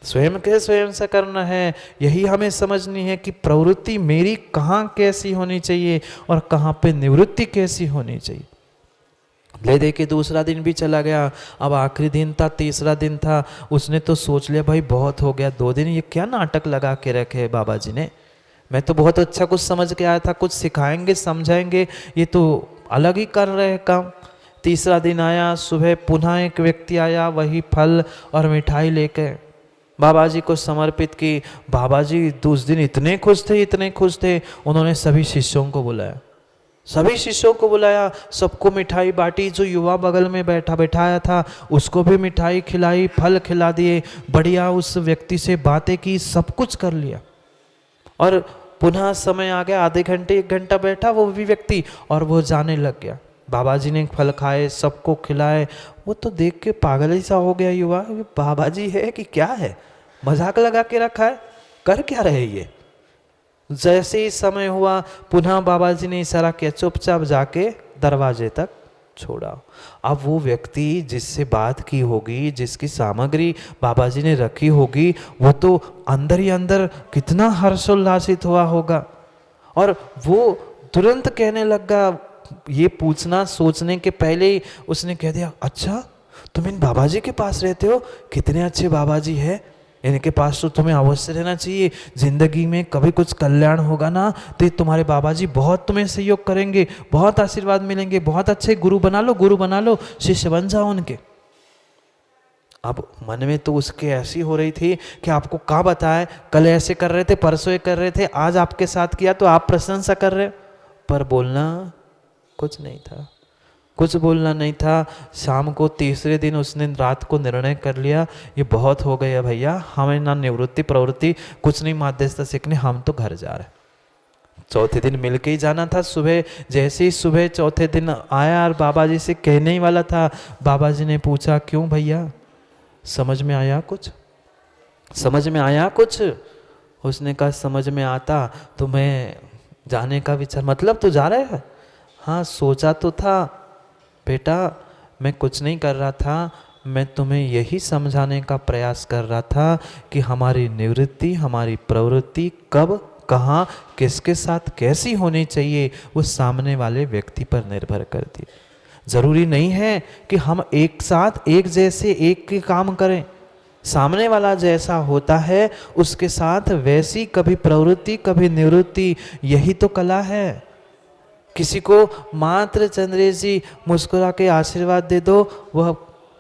स्वयं के स्वयं से करना है। यही हमें समझनी है कि प्रवृत्ति मेरी कहाँ कैसी होनी चाहिए और कहाँ पे निवृत्ति कैसी होनी चाहिए। ले दे के दूसरा दिन भी चला गया, अब आखिरी दिन था, तीसरा दिन था। उसने तो सोच लिया भाई बहुत हो गया, 2 दिन ये क्या नाटक लगा के रखे बाबा जी ने। मैं तो बहुत अच्छा कुछ समझ के आया था, कुछ सिखाएंगे समझाएंगे, ये तो अलग ही कर रहे हैं काम। तीसरा दिन आया, सुबह पुनः एक व्यक्ति आया, वही फल और मिठाई लेके बाबा जी को समर्पित की। बाबा जी उस दिन इतने खुश थे, इतने खुश थे, उन्होंने सभी शिष्यों को बुलाया, सभी शिष्यों को बुलाया, सबको मिठाई बांटी। जो युवा बगल में बैठाया था उसको भी मिठाई खिलाई, फल खिला दिए, बढ़िया उस व्यक्ति से बातें की, सब कुछ कर लिया। और पुनः समय आ गया, आधे घंटे 1 घंटा बैठा वो भी व्यक्ति और वो जाने लग गया। बाबा जी ने फल खाए, सबको खिलाए। वो तो देख के पागल ही सा हो गया युवा, बाबा जी है कि क्या है, मजाक लगा के रखा है, कर क्या रहे ये। जैसे ही समय हुआ, पुनः बाबा जी ने इशारा किया, चुपचाप जाके दरवाजे तक छोड़ा। अब वो व्यक्ति जिससे बात की होगी, जिसकी सामग्री बाबा जी ने रखी होगी, वो तो अंदर ही अंदर कितना हर्षोल्लासित हुआ होगा। और वो तुरंत कहने लगा, ये पूछना सोचने के पहले ही उसने कह दिया, अच्छा तुम इन बाबा जी के पास रहते हो, कितने अच्छे बाबा जी है, इनके पास तो तुम्हें अवश्य रहना चाहिए। जिंदगी में कभी कुछ कल्याण होगा ना तो तुम्हारे बाबा जी बहुत तुम्हें सहयोग करेंगे, बहुत आशीर्वाद मिलेंगे, बहुत अच्छे गुरु बना लो, शिष्य बन जाओ उनके। अब मन में तो उसके ऐसी हो रही थी कि आपको क्या बताए, कल ऐसे कर रहे थे, परसों ये कर रहे थे, आज आपके साथ किया तो आप प्रशंसा कर रहे, पर बोलना कुछ नहीं था, कुछ बोलना नहीं था। शाम को तीसरे दिन उसने रात को निर्णय कर लिया, ये बहुत हो गया भैया, हमें ना निवृत्ति प्रवृत्ति कुछ नहीं माध्यस्थता सीखने, हम तो घर जा रहे। चौथे दिन मिलके ही जाना था। सुबह जैसे ही सुबह चौथे दिन आया और बाबा जी से कहने ही वाला था, बाबा जी ने पूछा, क्यों भैया, समझ में आया कुछ, समझ में आया कुछ? उसने कहा समझ में आता तो मैं जाने का विचार, मतलब तो जा रहे हैं? हाँ सोचा तो था बेटा, मैं कुछ नहीं कर रहा था, मैं तुम्हें यही समझाने का प्रयास कर रहा था कि हमारी निवृत्ति, हमारी प्रवृत्ति कब, कहाँ, किसके साथ कैसी होनी चाहिए, वो सामने वाले व्यक्ति पर निर्भर करती है। जरूरी नहीं है कि हम एक साथ एक जैसे एक के काम करें, सामने वाला जैसा होता है उसके साथ वैसी कभी प्रवृत्ति कभी निवृत्ति, यही तो कला है। किसी को मात्र चंद्रेश जी मुस्कुरा के आशीर्वाद दे दो, वह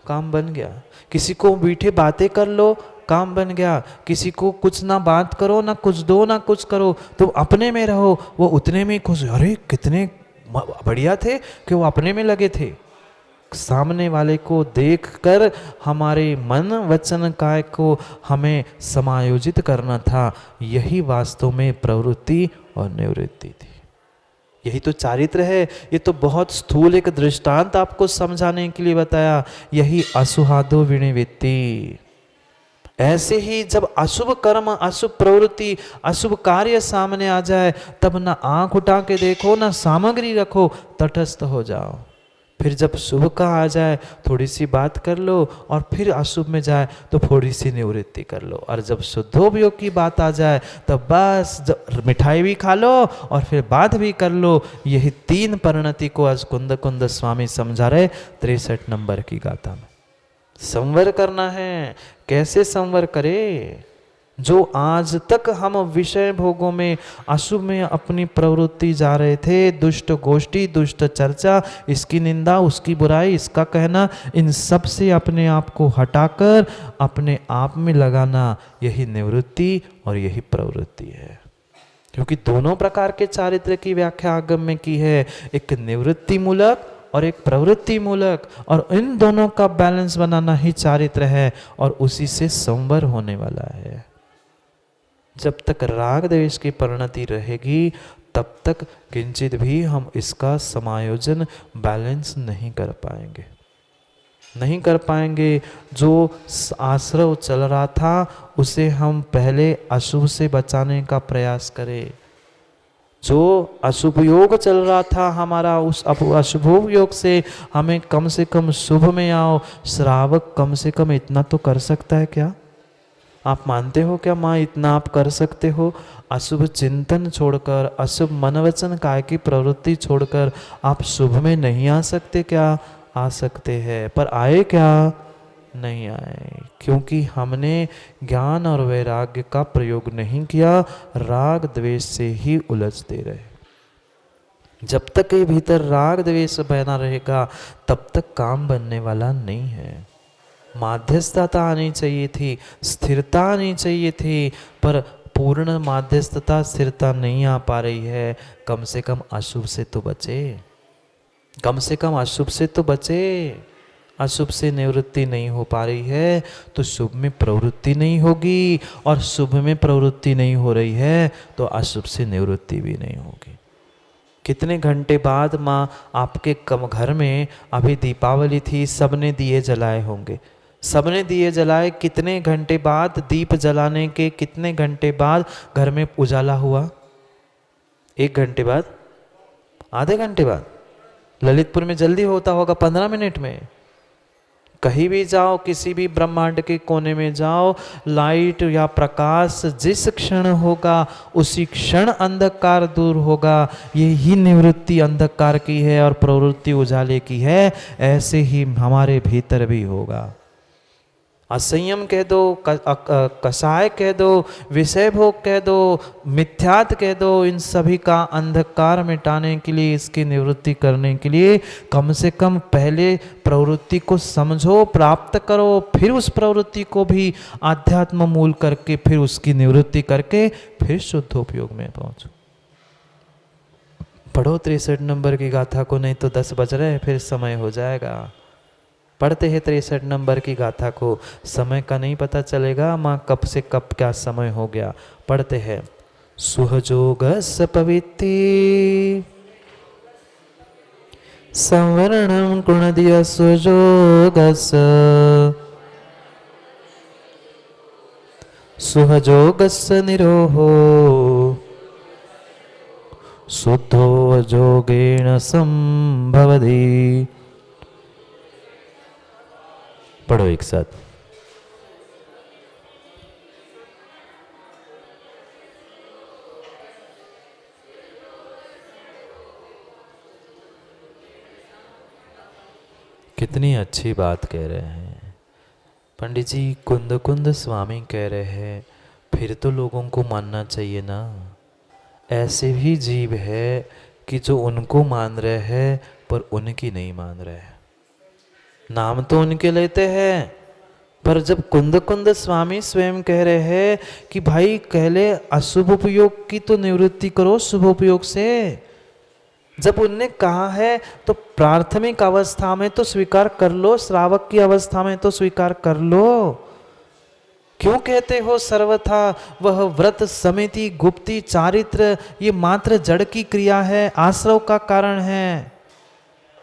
काम बन गया। किसी को मीठे बातें कर लो, काम बन गया। किसी को कुछ ना बात करो, ना कुछ दो, ना कुछ करो, तुम अपने में रहो, वो उतने में खुश। अरे कितने बढ़िया थे कि वो अपने में लगे थे। सामने वाले को देखकर हमारे मन वचन काय को हमें समायोजित करना था। यही वास्तव में प्रवृत्ति और निवृत्ति थी, यही तो चारित्र है। ये तो बहुत स्थूल एक दृष्टांत आपको समझाने के लिए बताया। यही असुहादो विनिवृत्ति। ऐसे ही जब अशुभ कर्म, अशुभ प्रवृत्ति, अशुभ कार्य सामने आ जाए, तब ना आंख उठा के देखो, ना सामग्री रखो, तटस्थ हो जाओ। फिर जब शुभ का आ जाए थोड़ी सी बात कर लो, और फिर अशुभ में जाए तो थोड़ी सी निवृत्ति कर लो, और जब शुद्धोपयोग की बात आ जाए तो बस मिठाई भी खा लो और फिर बात भी कर लो। यही 3 परिणति को आज कुंद कुंद स्वामी समझा रहे 63 नंबर की गाथा में। संवर करना है, कैसे संवर करे? जो आज तक हम विषय भोगों में अशुभ में अपनी प्रवृत्ति जा रहे थे, दुष्ट गोष्ठी, दुष्ट चर्चा, इसकी निंदा, उसकी बुराई, इसका कहना, इन सब से अपने आप को हटाकर अपने आप में लगाना, यही निवृत्ति और यही प्रवृत्ति है। क्योंकि दोनों प्रकार के चारित्र की व्याख्या आगम में की है, एक निवृत्ति मूलक और एक प्रवृत्ति मूलक, और इन दोनों का बैलेंस बनाना ही चारित्र है और उसी से संवर होने वाला है। जब तक राग द्वेष की परिणति रहेगी तब तक किंचित भी हम इसका समायोजन बैलेंस नहीं कर पाएंगे, नहीं कर पाएंगे। जो आश्रव चल रहा था उसे हम पहले अशुभ से बचाने का प्रयास करें। जो अशुभ योग चल रहा था हमारा, उस अशुभ योग से हमें कम से कम शुभ में आओ। श्रावक कम से कम इतना तो कर सकता है क्या? आप मानते हो क्या माँ इतना आप कर सकते हो? अशुभ चिंतन छोड़कर, अशुभ मनवचन काय की प्रवृत्ति छोड़कर आप शुभ में नहीं आ सकते क्या? आ सकते हैं, पर आए क्या? नहीं आए, क्योंकि हमने ज्ञान और वैराग्य का प्रयोग नहीं किया, राग द्वेष से ही उलझते रहे। जब तक ये भीतर राग द्वेष बना रहेगा तब तक काम बनने वाला नहीं है। माध्यस्थता आनी चाहिए थी, स्थिरता आनी चाहिए थी, पर पूर्ण माध्यस्थता स्थिरता नहीं आ पा रही है। कम से कम अशुभ से तो बचे, कम से कम अशुभ से तो बचे। अशुभ से निवृत्ति नहीं हो पा रही है तो शुभ में प्रवृत्ति नहीं होगी, और शुभ में प्रवृत्ति नहीं हो रही है तो अशुभ से निवृत्ति भी नहीं होगी। कितने घंटे बाद माँ आपके घर में, अभी दीपावली थी, सबने दिए जलाए होंगे, सबने दिए जलाए, कितने घंटे बाद दीप जलाने के, कितने घंटे बाद घर में उजाला हुआ? 1 घंटे बाद, आधे घंटे बाद। ललितपुर में जल्दी होता होगा 15 मिनट में। कहीं भी जाओ, किसी भी ब्रह्मांड के कोने में जाओ, लाइट या प्रकाश जिस क्षण होगा उसी क्षण अंधकार दूर होगा। यही निवृत्ति अंधकार की है और प्रवृत्ति उजाले की है। ऐसे ही हमारे भीतर भी होगा। असंयम कह दो, कषाय कह दो, विषय भोग कह दो, मिथ्यात कह दो, इन सभी का अंधकार मिटाने के लिए, इसकी निवृत्ति करने के लिए कम से कम पहले प्रवृत्ति को समझो, प्राप्त करो, फिर उस प्रवृत्ति को भी आध्यात्म मूल करके, फिर उसकी निवृत्ति करके, फिर शुद्धोपयोग में पहुंचो। पढ़ो 63 नंबर की गाथा को, नहीं तो 10 बज रहे, फिर समय हो जाएगा। पढ़ते हैं 63 नंबर की गाथा को, समय का नहीं पता चलेगा माँ कब से कब क्या समय हो गया। पढ़ते हैं। सुहजोगस पवित्ति संवरणं गुणदिय सुजोगस, सुहजोगस निरोहो शुद्धो जोगेन संभवति। पढ़ो एक साथ। कितनी अच्छी बात कह रहे हैं पंडित जी। कुंद कुंद स्वामी कह रहे हैं, फिर तो लोगों को मानना चाहिए ना। ऐसे भी जीव है कि जो उनको मान रहे हैं पर उनकी नहीं मान रहे हैं। नाम तो उनके लेते हैं, पर जब कुंद कुंद स्वामी स्वयं कह रहे हैं कि भाई पहले अशुभ उपयोग की तो निवृत्ति करो शुभ उपयोग से। जब उनने कहा है तो प्राथमिक अवस्था में तो स्वीकार कर लो, श्रावक की अवस्था में तो स्वीकार कर लो। क्यों कहते हो सर्वथा वह व्रत समिति गुप्ती चारित्र ये मात्र जड़ की क्रिया है, आश्रव का कारण है।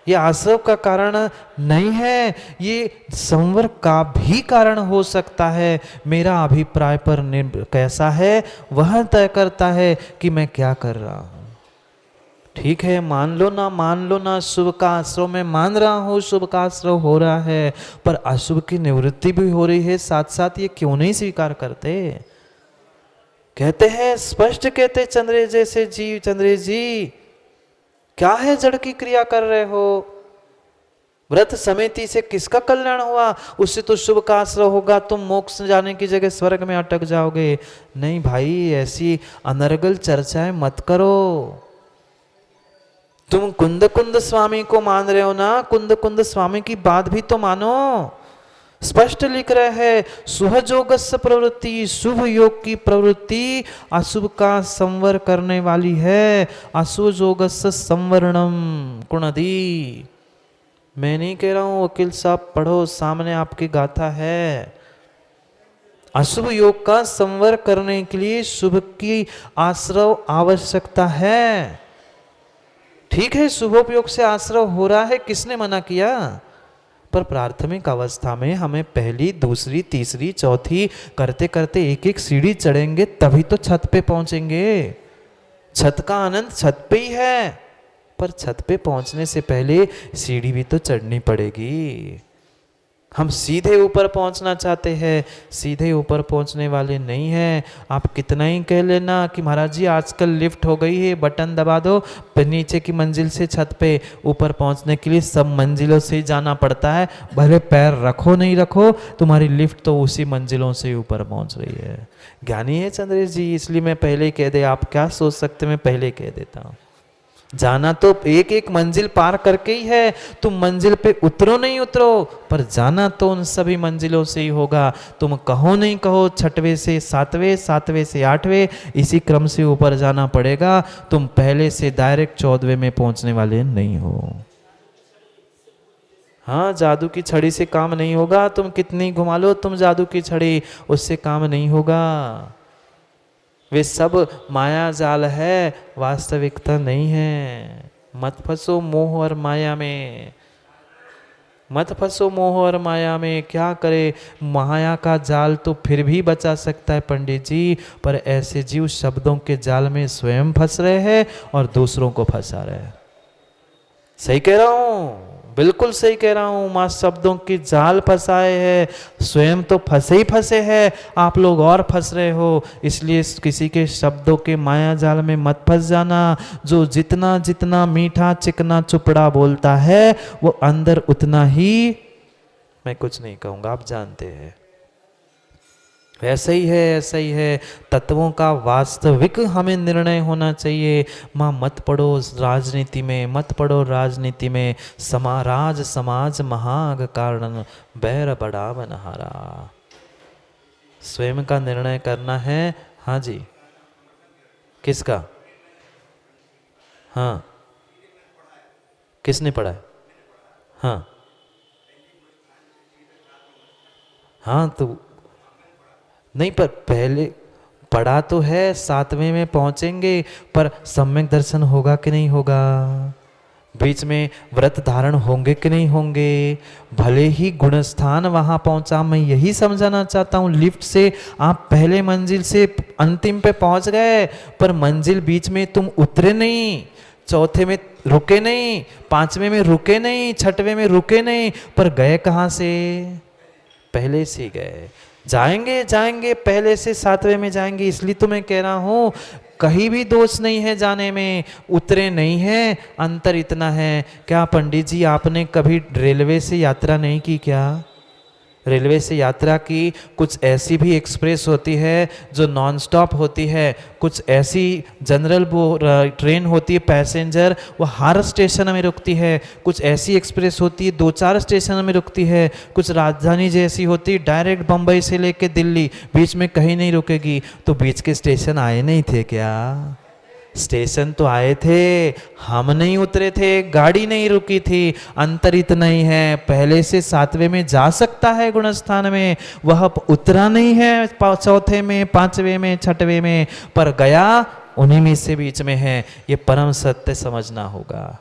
ये आश्रव का कारण नहीं है, ये संवर का भी कारण हो सकता है। मेरा अभिप्राय पर कैसा है वह तय करता है कि मैं क्या कर रहा हूं। ठीक है, मान लो ना, मान लो ना, शुभ का आश्रव में मान रहा हूँ, शुभ का आश्रव हो रहा है, पर अशुभ की निवृत्ति भी हो रही है साथ साथ, ये क्यों नहीं स्वीकार करते? कहते हैं, स्पष्ट कहते चंद्रे जैसे जीव, चंद्रे जी क्या है जड़ की क्रिया कर रहे हो? व्रत समिति से किसका कल्याण हुआ? उससे तो शुभ का आश्रय होगा, तुम मोक्ष जाने की जगह स्वर्ग में अटक जाओगे। नहीं भाई, ऐसी अनर्गल चर्चाएं मत करो। तुम कुंद कुंद स्वामी को मान रहे हो ना, कुंद कुंद स्वामी की बात भी तो मानो। स्पष्ट लिख रहे हैं, सुहजोगस्य प्रवृत्ति, शुभ योग की प्रवृत्ति अशुभ का संवर करने वाली है। अशुभ जोगस्य संवरणम कुणदी। मैं नहीं कह रहा हूं, वकील साहब पढ़ो, सामने आपकी गाथा है। अशुभ योग का संवर करने के लिए शुभ की आश्रव आवश्यकता है। ठीक है, शुभोपयोग से आश्रव हो रहा है, किसने मना किया? पर प्राथमिक अवस्था में हमें पहली, दूसरी, तीसरी, चौथी करते करते एक एक सीढ़ी चढ़ेंगे, तभी तो छत पे पहुंचेंगे। छत का आनंद छत पे ही है, पर छत पे पहुंचने से पहले सीढ़ी भी तो चढ़नी पड़ेगी। हम सीधे ऊपर पहुंचना चाहते हैं, सीधे ऊपर पहुंचने वाले नहीं हैं। आप कितना ही कह लेना कि महाराज जी आजकल लिफ्ट हो गई है, बटन दबा दो, फिर नीचे की मंजिल से छत पे ऊपर पहुंचने के लिए सब मंजिलों से ही जाना पड़ता है। भले पैर रखो नहीं रखो, तुम्हारी लिफ्ट तो उसी मंजिलों से ऊपर पहुंच रही है। ज्ञानी है चंद्रेश जी, इसलिए मैं पहले ही कह दे, आप क्या सोच सकते, मैं पहले कह देता हूँ। जाना तो एक एक मंजिल पार करके ही है। तुम मंजिल पे उतरो नहीं उतरो, पर जाना तो उन सभी मंजिलों से ही होगा। तुम कहो नहीं कहो, छठवें से सातवें, सातवें से आठवें, इसी क्रम से ऊपर जाना पड़ेगा। तुम पहले से डायरेक्ट 14वें में पहुंचने वाले नहीं हो। हाँ, जादू की छड़ी से काम नहीं होगा, तुम कितनी घुमा लो तुम जादू की छड़ी, उससे काम नहीं होगा। वे सब माया जाल है, वास्तविकता नहीं है। मत फंसो मोह और माया में, मत फंसो मोह और माया में। क्या करे, माया का जाल तो फिर भी बचा सकता है पंडित जी, पर ऐसे जीव शब्दों के जाल में स्वयं फंस रहे हैं और दूसरों को फंसा रहे हैं। सही कह रहा हूं, बिल्कुल सही कह रहा हूं। मां शब्दों की जाल फंसाए है, स्वयं तो फंसे ही फंसे हैं, आप लोग और फंस रहे हो। इसलिए किसी के शब्दों के माया जाल में मत फंस जाना। जो जितना जितना मीठा चिकना चुपड़ा बोलता है, वो अंदर उतना ही, मैं कुछ नहीं कहूंगा, आप जानते हैं। ऐसा ही है, ऐसा ही है। तत्वों का वास्तविक हमें निर्णय होना चाहिए। माँ मत पढ़ो राजनीति में, मत पढ़ो राजनीति में। राज समाज महाग कारण बैर बड़ा बनहारा। स्वयं का निर्णय करना है। हाँ जी, किसका? हाँ, किसने पढ़ा है? हाँ हाँ, तो नहीं, पर पहले पढ़ा तो है, 7वें में पहुंचेंगे, पर सम्यक दर्शन होगा कि नहीं होगा? बीच में व्रत धारण होंगे कि नहीं होंगे? भले ही गुणस्थान वहां पहुंचा, मैं यही समझाना चाहता हूं। लिफ्ट से आप पहले मंजिल से अंतिम पे पहुंच गए, पर मंजिल बीच में तुम उतरे नहीं, चौथे में रुके नहीं, 5वें में रुके नहीं, 6वें में रुके नहीं, पर गए कहां से? पहले से गए। जाएंगे जाएंगे, पहले से 7वें में जाएंगे। इसलिए तो मैं कह रहा हूं, कहीं भी दोष नहीं है जाने में, उतरे नहीं है, अंतर इतना है। क्या पंडित जी आपने कभी रेलवे से यात्रा नहीं की क्या? रेलवे से यात्रा की। कुछ ऐसी भी एक्सप्रेस होती है जो नॉन स्टॉप होती है, कुछ ऐसी जनरल वो ट्रेन होती है पैसेंजर, वो हर स्टेशन में रुकती है। कुछ ऐसी एक्सप्रेस होती है 2-4 स्टेशन में रुकती है। कुछ राजधानी जैसी होती है डायरेक्ट बम्बई से लेके दिल्ली, बीच में कहीं नहीं रुकेगी। तो बीच के स्टेशन आए नहीं थे क्या? स्टेशन तो आए थे, हम नहीं उतरे थे, गाड़ी नहीं रुकी थी। अंतर इतना ही है, पहले से 7वें में जा सकता है गुणस्थान में, वह उतरा नहीं है 4थे में, 5वें में, 6वें में, पर गया उन्हीं में से बीच में है। ये परम सत्य समझना होगा।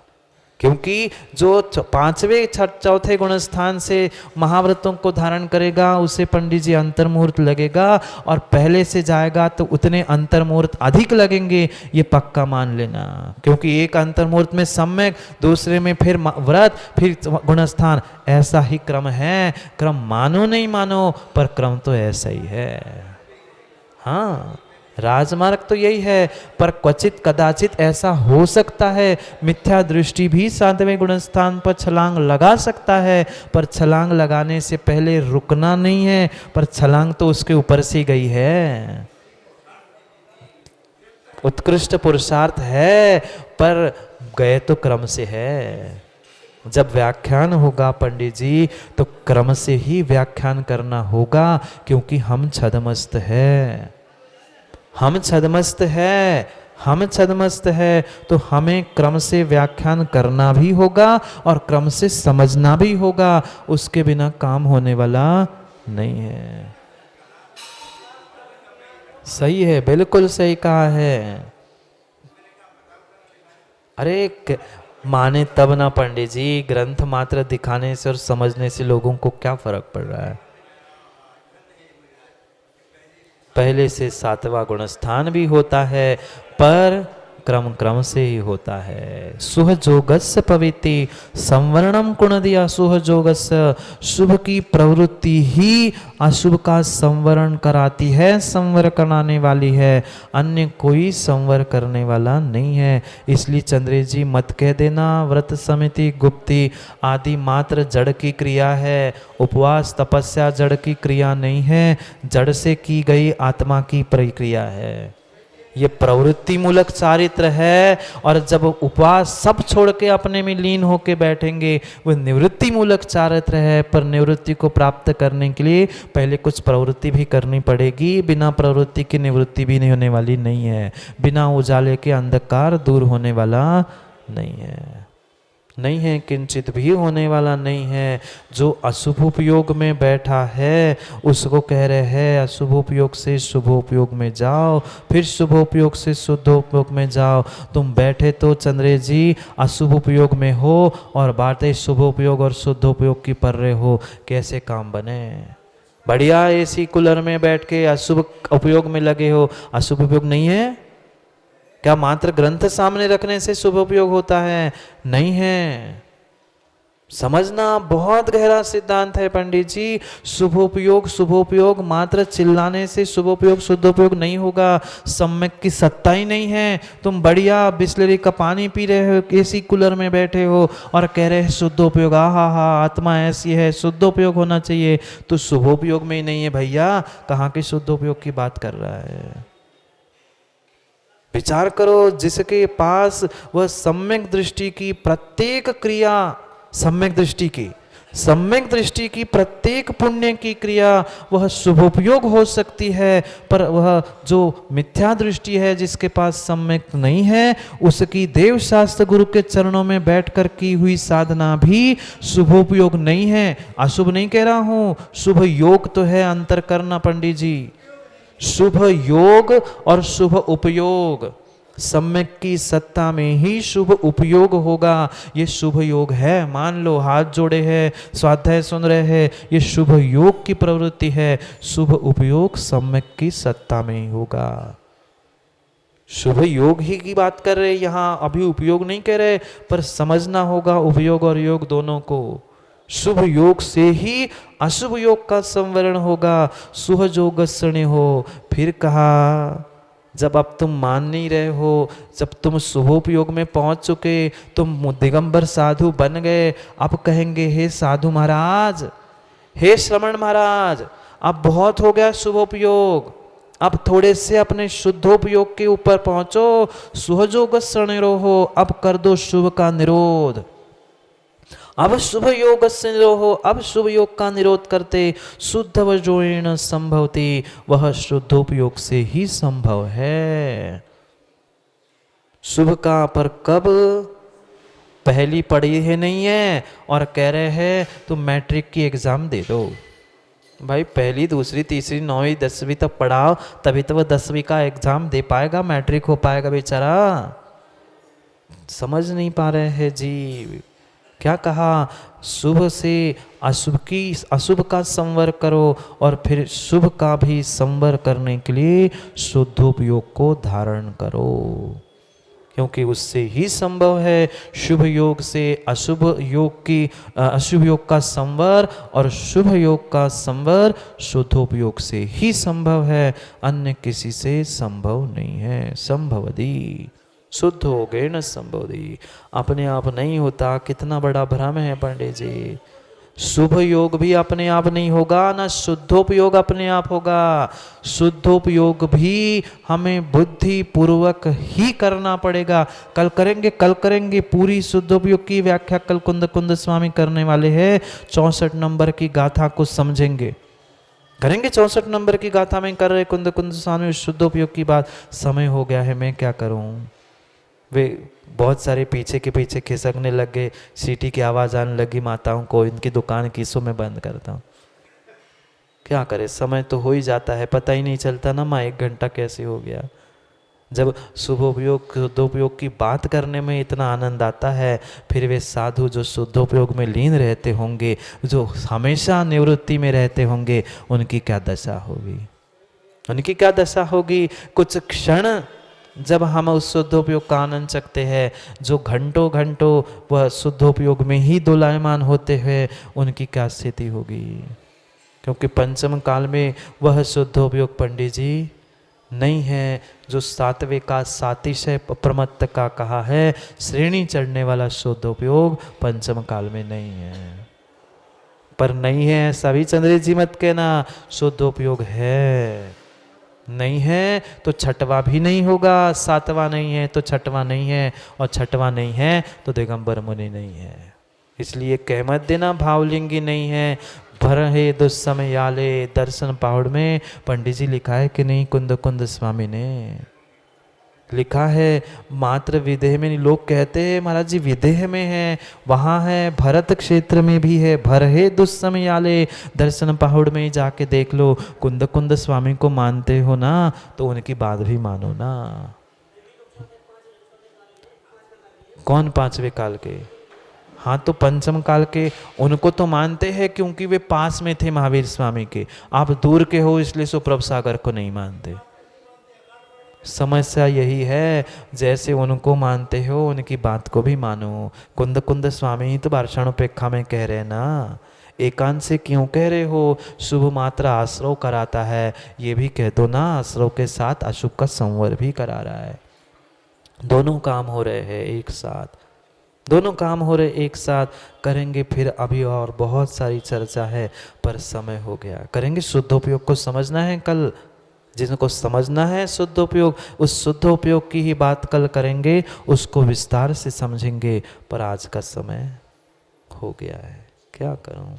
क्योंकि जो पांचवें चौथे गुणस्थान से महाव्रतों को धारण करेगा उसे पंडित जी अंतर मुहूर्त लगेगा, और पहले से जाएगा तो उतने अंतर मुहूर्त अधिक लगेंगे, ये पक्का मान लेना। क्योंकि एक अंतर मुहूर्त में सम्यक, दूसरे में फिर व्रत, फिर गुणस्थान, ऐसा ही क्रम है। क्रम मानो नहीं मानो, पर क्रम तो ऐसा ही है। हाँ, राजमार्ग तो यही है, पर क्वचित कदाचित ऐसा हो सकता है मिथ्या दृष्टि भी सातवें गुणस्थान पर छलांग लगा सकता है, पर छलांग लगाने से पहले रुकना नहीं है, पर छलांग तो उसके ऊपर से गई है। उत्कृष्ट पुरुषार्थ है, पर गए तो क्रम से है। जब व्याख्यान होगा पंडित जी तो क्रम से ही व्याख्यान करना होगा, क्योंकि हम छदमस्त है, हम छदमस्त है, हम छदमस्त है, तो हमें क्रम से व्याख्यान करना भी होगा और क्रम से समझना भी होगा। उसके बिना काम होने वाला नहीं है। सही है, बिल्कुल सही कहा है। अरे माने तब ना पंडित जी, ग्रंथ मात्र दिखाने से और समझने से लोगों को क्या फर्क पड़ रहा है। पहले से सातवां गुणस्थान भी होता है, पर क्रम क्रम से ही होता है। सुहजोगस्य पविति संवरणम कुणदिया सुहजोगस्य, शुभ की प्रवृत्ति ही अशुभ का संवरण कराती है, संवर कराने वाली है, अन्य कोई संवर करने वाला नहीं है। इसलिए चंद्रेश जी मत कह देना व्रत समिति गुप्ती आदि मात्र जड़ की क्रिया है। उपवास तपस्या जड़ की क्रिया नहीं है, जड़ से की गई आत्मा की प्रक्रिया है। ये प्रवृत्ति मूलक चारित्र है, और जब उपवास सब छोड़ के अपने में लीन होके बैठेंगे वो निवृत्ति मूलक चारित्र है। पर निवृत्ति को प्राप्त करने के लिए पहले कुछ प्रवृत्ति भी करनी पड़ेगी। बिना प्रवृत्ति की निवृत्ति भी नहीं होने वाली नहीं है, बिना उजाले के अंधकार दूर होने वाला नहीं है, नहीं है, किंचित भी होने वाला नहीं है। जो अशुभ उपयोग में बैठा है उसको कह रहे हैं अशुभ उपयोग से शुभ उपयोग में जाओ, फिर शुभ उपयोग से शुद्ध उपयोग में जाओ। तुम बैठे तो चंद्रेश जी अशुभ उपयोग में हो और बातें शुभ उपयोग और शुद्ध उपयोग की पढ़ रहे हो, कैसे काम बने। बढ़िया एसी कूलर में बैठ के अशुभ उपयोग में लगे हो, अशुभ उपयोग नहीं है क्या? मात्र ग्रंथ सामने रखने से शुभ उपयोग होता है? नहीं है। समझना बहुत गहरा सिद्धांत है पंडित जी। शुभ उपयोग मात्र चिल्लाने से शुभ उपयोग शुद्ध उपयोग नहीं होगा। सम्यक की सत्ता ही नहीं है। तुम बढ़िया बिस्लरी का पानी पी रहे हो, एसी कूलर में बैठे हो और कह रहे हैं शुद्ध उपयोग, हा आत्मा ऐसी है, शुद्ध उपयोग होना चाहिए, तो शुभ उपयोग में ही नहीं है भैया। कहाँ के शुद्ध उपयोग की बात कर रहा है? विचार करो, जिसके पास वह सम्यक दृष्टि की प्रत्येक क्रिया, सम्यक दृष्टि की प्रत्येक पुण्य की क्रिया वह शुभोपयोग हो सकती है, पर वह जो मिथ्या दृष्टि है जिसके पास सम्यक नहीं है, उसकी देव शास्त्र गुरु के चरणों में बैठकर की हुई साधना भी शुभोपयोग नहीं है। अशुभ नहीं कह रहा हूं, शुभ योग तो है अंतर करना पंडित जी। शुभ योग और शुभ उपयोग, सम्यक की सत्ता में ही शुभ उपयोग होगा। ये शुभ योग है, मान लो हाथ जोड़े हैं, स्वाध्याय सुन रहे हैं, ये शुभ योग की प्रवृत्ति है। शुभ उपयोग सम्यक की सत्ता में ही होगा। शुभ योग ही की बात कर रहे यहाँ, अभी उपयोग नहीं कह रहे, पर समझना होगा उपयोग और योग दोनों को। शुभ योग से ही अशुभ योग का संवरण होगा। सुहजोगस्सने हो, फिर कहा जब अब तुम मान नहीं रहे हो, जब तुम शुभोपयोग में पहुंच चुके, तुम दिगंबर साधु बन गए, अब कहेंगे हे साधु महाराज, हे श्रमण महाराज, अब बहुत हो गया शुभोपयोग, अब थोड़े से अपने शुद्धोपयोग के ऊपर पहुंचो। सुहजोगस्सने हो, अब कर दो शुभ का निरोध। अब शुभ योग से हो, अब शुभ योग का निरोध करते शुद्ध वजोण संभवती, वह शुद्धोपयोग से ही संभव है। शुभ का पर कब? पहली पढ़ी है नहीं है और कह रहे हैं तुम मैट्रिक की एग्जाम दे दो। भाई पहली दूसरी तीसरी नौवीं 10वीं तक पढ़ाओ, तभी तो वह 10वीं का एग्जाम दे पाएगा, मैट्रिक हो पाएगा बेचारा। समझ नहीं पा रहे हैं जी। क्या कहा? शुभ से अशुभ का संवर करो और फिर शुभ का भी संवर करने के लिए शुद्धोपयोग को धारण करो, क्योंकि उससे ही संभव है शुभ योग से अशुभ योग का संवर, और शुभ योग का संवर शुद्धोपयोग से ही संभव है, अन्य किसी से संभव नहीं है। संभवदी शुद्ध हो गए न संभवदी, अपने आप नहीं होता। कितना बड़ा भ्रम है पंडित जी। शुभ योग भी अपने आप नहीं होगा, ना शुद्धोपयोग अपने आप होगा। शुद्धोपयोग भी हमें बुद्धि पूर्वक ही करना पड़ेगा। कल करेंगे पूरी शुद्धोपयोग की व्याख्या कल कुंद स्वामी करने वाले हैं। 64 नंबर की गाथा को समझेंगे, करेंगे 64 नंबर की गाथा में कर रहे कुंद स्वामी शुद्धोपयोग की बात। समय हो गया है, मैं क्या करूं। वे बहुत सारे पीछे के पीछे खिसकने लग गए, सीटी की आवाज़ आने लगी माताओं को, इनकी दुकान किसों में बंद करता हूँ। क्या करे, समय तो हो ही जाता है, पता ही नहीं चलता ना माँ 1 घंटा कैसे हो गया। जब शुभोपयोग शुद्धोपयोग की बात करने में इतना आनंद आता है, फिर वे साधु जो शुद्धोपयोग में लीन रहते होंगे, जो हमेशा निवृत्ति में रहते होंगे, उनकी क्या दशा होगी, उनकी क्या दशा होगी। कुछ क्षण जब हम उस शुद्धोपयोग का आनंद चखते हैं, जो घंटों घंटों वह शुद्धोपयोग में ही दोलायमान होते हैं, उनकी क्या स्थिति होगी। क्योंकि पंचम काल में वह शुद्धोपयोग पंडित जी नहीं है जो सातवें का सातिशय प्रमत्त का कहा है। श्रेणी चढ़ने वाला शुद्धोपयोग पंचम काल में नहीं है। पर नहीं है सभी चंद्र जी मत कहना, शुद्धोपयोग है। नहीं है तो छठवा भी नहीं होगा, सातवां नहीं है तो छठवां नहीं है, और छठवां नहीं है तो दिगंबर मुनि नहीं है। इसलिए कह मत देना भावलिंगी नहीं है। भर है दुस्समय याले दर्शन पहाड़ में पंडित जी लिखा है कि नहीं, कुंद स्वामी ने लिखा है। मात्र विदेह में नहीं, लोग कहते हैं महाराज जी विदेह में है, वहाँ है, भरत क्षेत्र में भी है। भर है दुस्समय याले दर्शन पहाड़ में जाके देख लो। कुंद स्वामी को मानते हो ना, तो उनकी बात भी मानो ना। कौन 5वें काल के? हाँ तो पंचम काल के उनको तो मानते हैं, क्योंकि वे पास में थे महावीर स्वामी के। आप दूर के हो इसलिए सुप्रभ सागर को नहीं मानते। समस्या यही है, जैसे उनको मानते हो उनकी बात को भी मानो। कुंद स्वामी ही तो वार्षणोपेक्षा में कह रहे ना, एकांत से क्यों कह रहे हो, शुभ मात्रा आश्रव कराता है, ये भी कह दो ना, आश्रव के साथ अशुभ का संवर भी करा रहा है। दोनों काम हो रहे हैं एक साथ, दोनों काम हो रहे एक साथ। करेंगे फिर, अभी और बहुत सारी चर्चा है, पर समय हो गया। करेंगे शुद्धोपयोग को समझना है कल, जिनको समझना है शुद्धोपयोग, उस शुद्धोपयोग की ही बात कल करेंगे, उसको विस्तार से समझेंगे। पर आज का समय हो गया है, क्या करूं,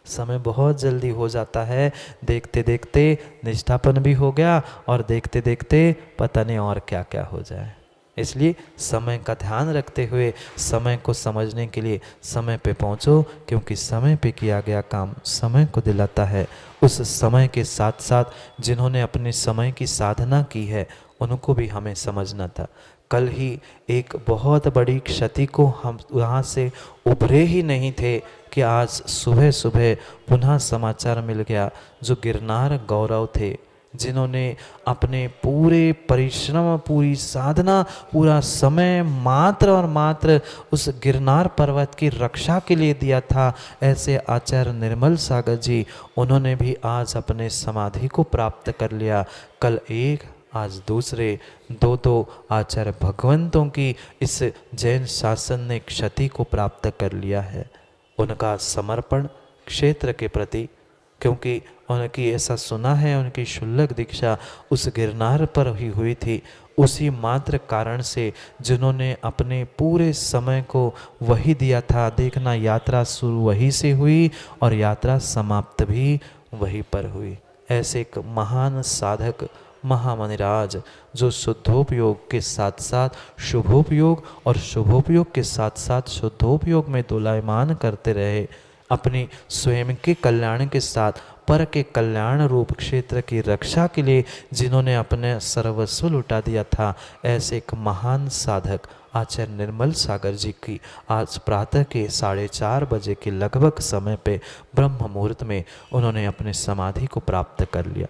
समय बहुत जल्दी हो जाता है। देखते देखते निष्ठापन भी हो गया, और देखते देखते पता नहीं और क्या क्या हो जाए। इसलिए समय का ध्यान रखते हुए समय को समझने के लिए समय पे पहुंचो, क्योंकि समय पे किया गया काम समय को दिलाता है। उस समय के साथ साथ जिन्होंने अपने समय की साधना की है, उनको भी हमें समझना था। कल ही एक बहुत बड़ी क्षति को हम वहाँ से उभरे ही नहीं थे कि आज सुबह सुबह पुनः समाचार मिल गया। जो गिरनार गौरव थे, जिन्होंने अपने पूरे परिश्रम, पूरी साधना, पूरा समय मात्र और मात्र उस गिरनार पर्वत की रक्षा के लिए दिया था, ऐसे आचार्य निर्मल सागर जी, उन्होंने भी आज अपने समाधि को प्राप्त कर लिया। कल एक, आज दूसरे, दो आचार्य भगवंतों की इस जैन शासन ने क्षति को प्राप्त कर लिया है। उनका समर्पण क्षेत्र के प्रति, क्योंकि उनकी ऐसा सुना है उनकी शुल्लक दीक्षा उस गिरनार पर ही हुई थी, उसी मात्र कारण से जिन्होंने अपने पूरे समय को वही दिया था। देखना, यात्रा शुरू वहीं से हुई और यात्रा समाप्त भी वहीं पर हुई। ऐसे एक महान साधक महामनिराज, जो शुद्धोपयोग के साथ साथ शुभोपयोग और शुभोपयोग के साथ साथ शुद्धोपयोग में दोलायमान करते रहे, अपनी स्वयं के कल्याण के साथ पर के कल्याण रूप क्षेत्र की रक्षा के लिए जिन्होंने अपने सर्वस्व लुटा दिया था, ऐसे एक महान साधक आचार्य निर्मल सागर जी की आज प्रातः के 4:30 बजे के लगभग समय पे ब्रह्म मुहूर्त में उन्होंने अपने समाधि को प्राप्त कर लिया।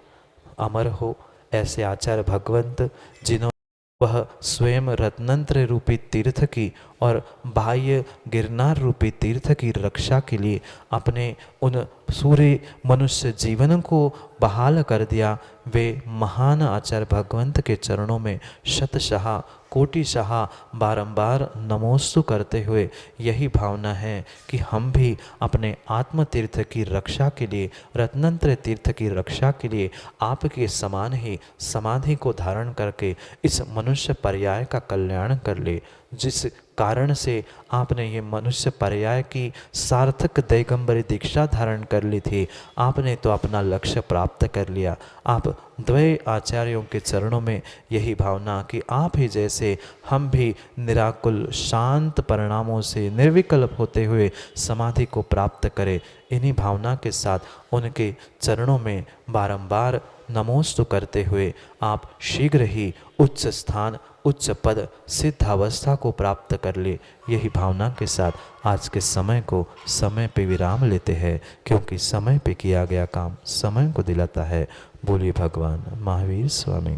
अमर हो ऐसे आचार्य भगवंत जिन्होंने वह स्वयं रत्नंत्र रूपी तीर्थ की और बाह्य गिरनार रूपी तीर्थ की रक्षा के लिए अपने उन सूर्य मनुष्य जीवन को बहाल कर दिया। वे महान आचार्य भगवंत के चरणों में शतशः कोटिशः बारंबार नमोस्तु करते हुए यही भावना है कि हम भी अपने आत्म तीर्थ की रक्षा के लिए, रत्नंत्र तीर्थ की रक्षा के लिए आपके समान ही समाधि को धारण करके इस मनुष्य पर्याय का कल्याण कर ले। जिस कारण से आपने ये मनुष्य पर्याय की सार्थक दैगंबरी दीक्षा धारण कर ली थी, आपने तो अपना लक्ष्य प्राप्त कर लिया। आप द्वय आचार्यों के चरणों में यही भावना कि आप ही जैसे हम भी निराकुल शांत परिणामों से निर्विकल्प होते हुए समाधि को प्राप्त करें, इन्हीं भावना के साथ उनके चरणों में बारंबार नमोस्तु करते हुए आप शीघ्र ही उच्च स्थान, उच्च पद, सिद्धावस्था को प्राप्त कर ले। यही भावना के साथ आज के समय को समय पे विराम लेते हैं, क्योंकि समय पे किया गया काम समय को दिलाता है। बोलिए भगवान महावीर स्वामी।